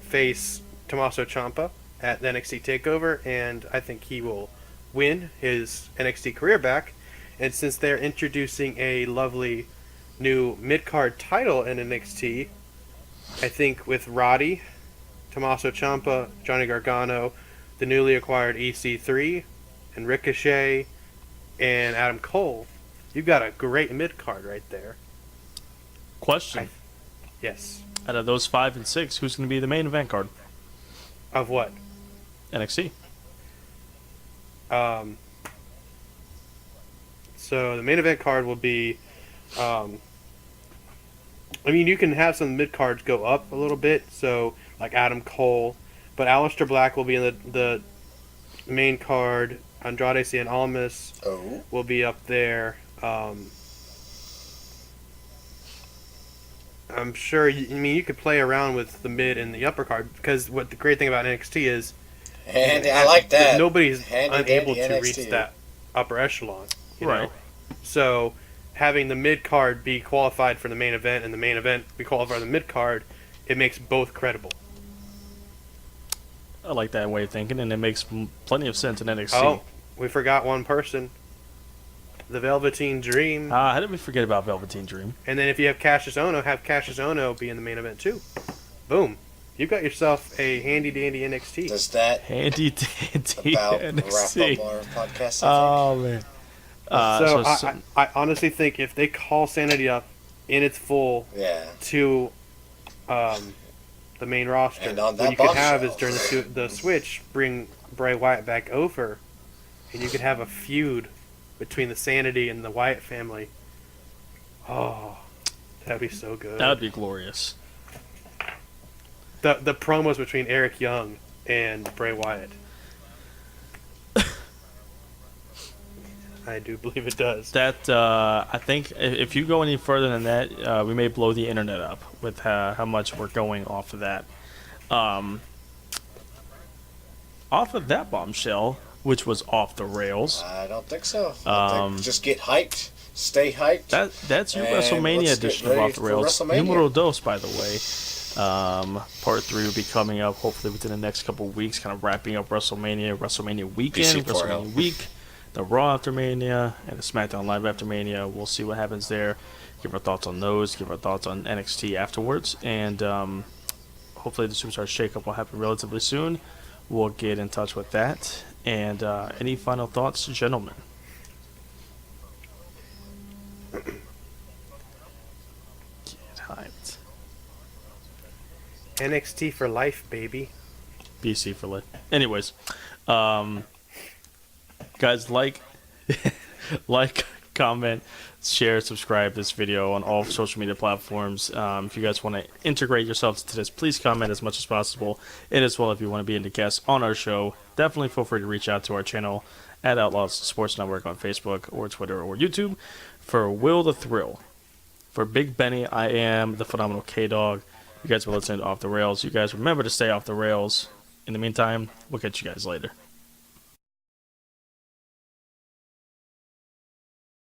face Tommaso Ciampa at the NXT Takeover, and I think he will win his NXT career back. And since they're introducing a lovely new mid-card title in NXT, I think with Roddy, Tommaso Ciampa, Johnny Gargano, the newly acquired EC3, and Ricochet, and Adam Cole, you've got a great mid-card right there. Question. Yes. Out of those 5 and 6, who's going to be the main event card? Of what? NXT. So the main event card will be... I mean, you can have some mid-cards go up a little bit, so like Adam Cole, but Aleister Black will be in the main card. Andrade Cien Almas will be up there. I'm sure. You could play around with the mid and the upper card, because what the great thing about NXT is, and I like that nobody's handy unable to NXT. reach that upper echelon, Right. know? So having the mid card be qualified for the main event and the main event be qualified for the mid card, it makes both credible. I like that way of thinking, and it makes plenty of sense in NXT. Oh, we forgot one person. The Velveteen Dream. How did we forget about Velveteen Dream? And then if you have Cassius Ohno, have Cassius Ohno be in the main event too. Boom. You've got yourself a handy-dandy NXT. Does that Handy dandy about NXT. wrap up our podcast? Oh, man. I honestly think if they call Sanity up in its full to the main roster, And on that what you could have bombshell. is during the switch, bring Bray Wyatt back over, and you could have a feud between the Sanity and the Wyatt family. Oh, that'd be so good. That would be glorious. The promos between Eric Young and Bray Wyatt. I do believe it does. That I think if you go any further than that, we may blow the internet up with how much we're going off of that. Off of that bombshell, which was off the rails. I don't think so. Just get hyped, stay hyped. That's your And WrestleMania let's get edition of ready Off the for Rails. WrestleMania. Numero dos, by the way. Part 3 will be coming up hopefully within the next couple of weeks, kind of wrapping up WrestleMania weekend, WrestleMania week, the Raw after Mania, and the SmackDown Live after Mania. We'll see what happens there. Give our thoughts on those. Give our thoughts on NXT afterwards. And hopefully the Superstar Shakeup will happen relatively soon. We'll get in touch with that. And any final thoughts, gentlemen? Get hyped. NXT for life, baby. BC for life. Anyways, guys, like, comment, share, subscribe this video on all social media platforms. If you guys want to integrate yourselves into this, please comment as much as possible. And as well, if you want to be a guest on our show, definitely feel free to reach out to our channel at Outlaws Sports Network on Facebook or Twitter or YouTube. For Will the Thrill, for Big Benny, I am the phenomenal K-Dog. You guys were listening to Off the Rails. You guys remember to stay off the rails. In the meantime, we'll catch you guys later.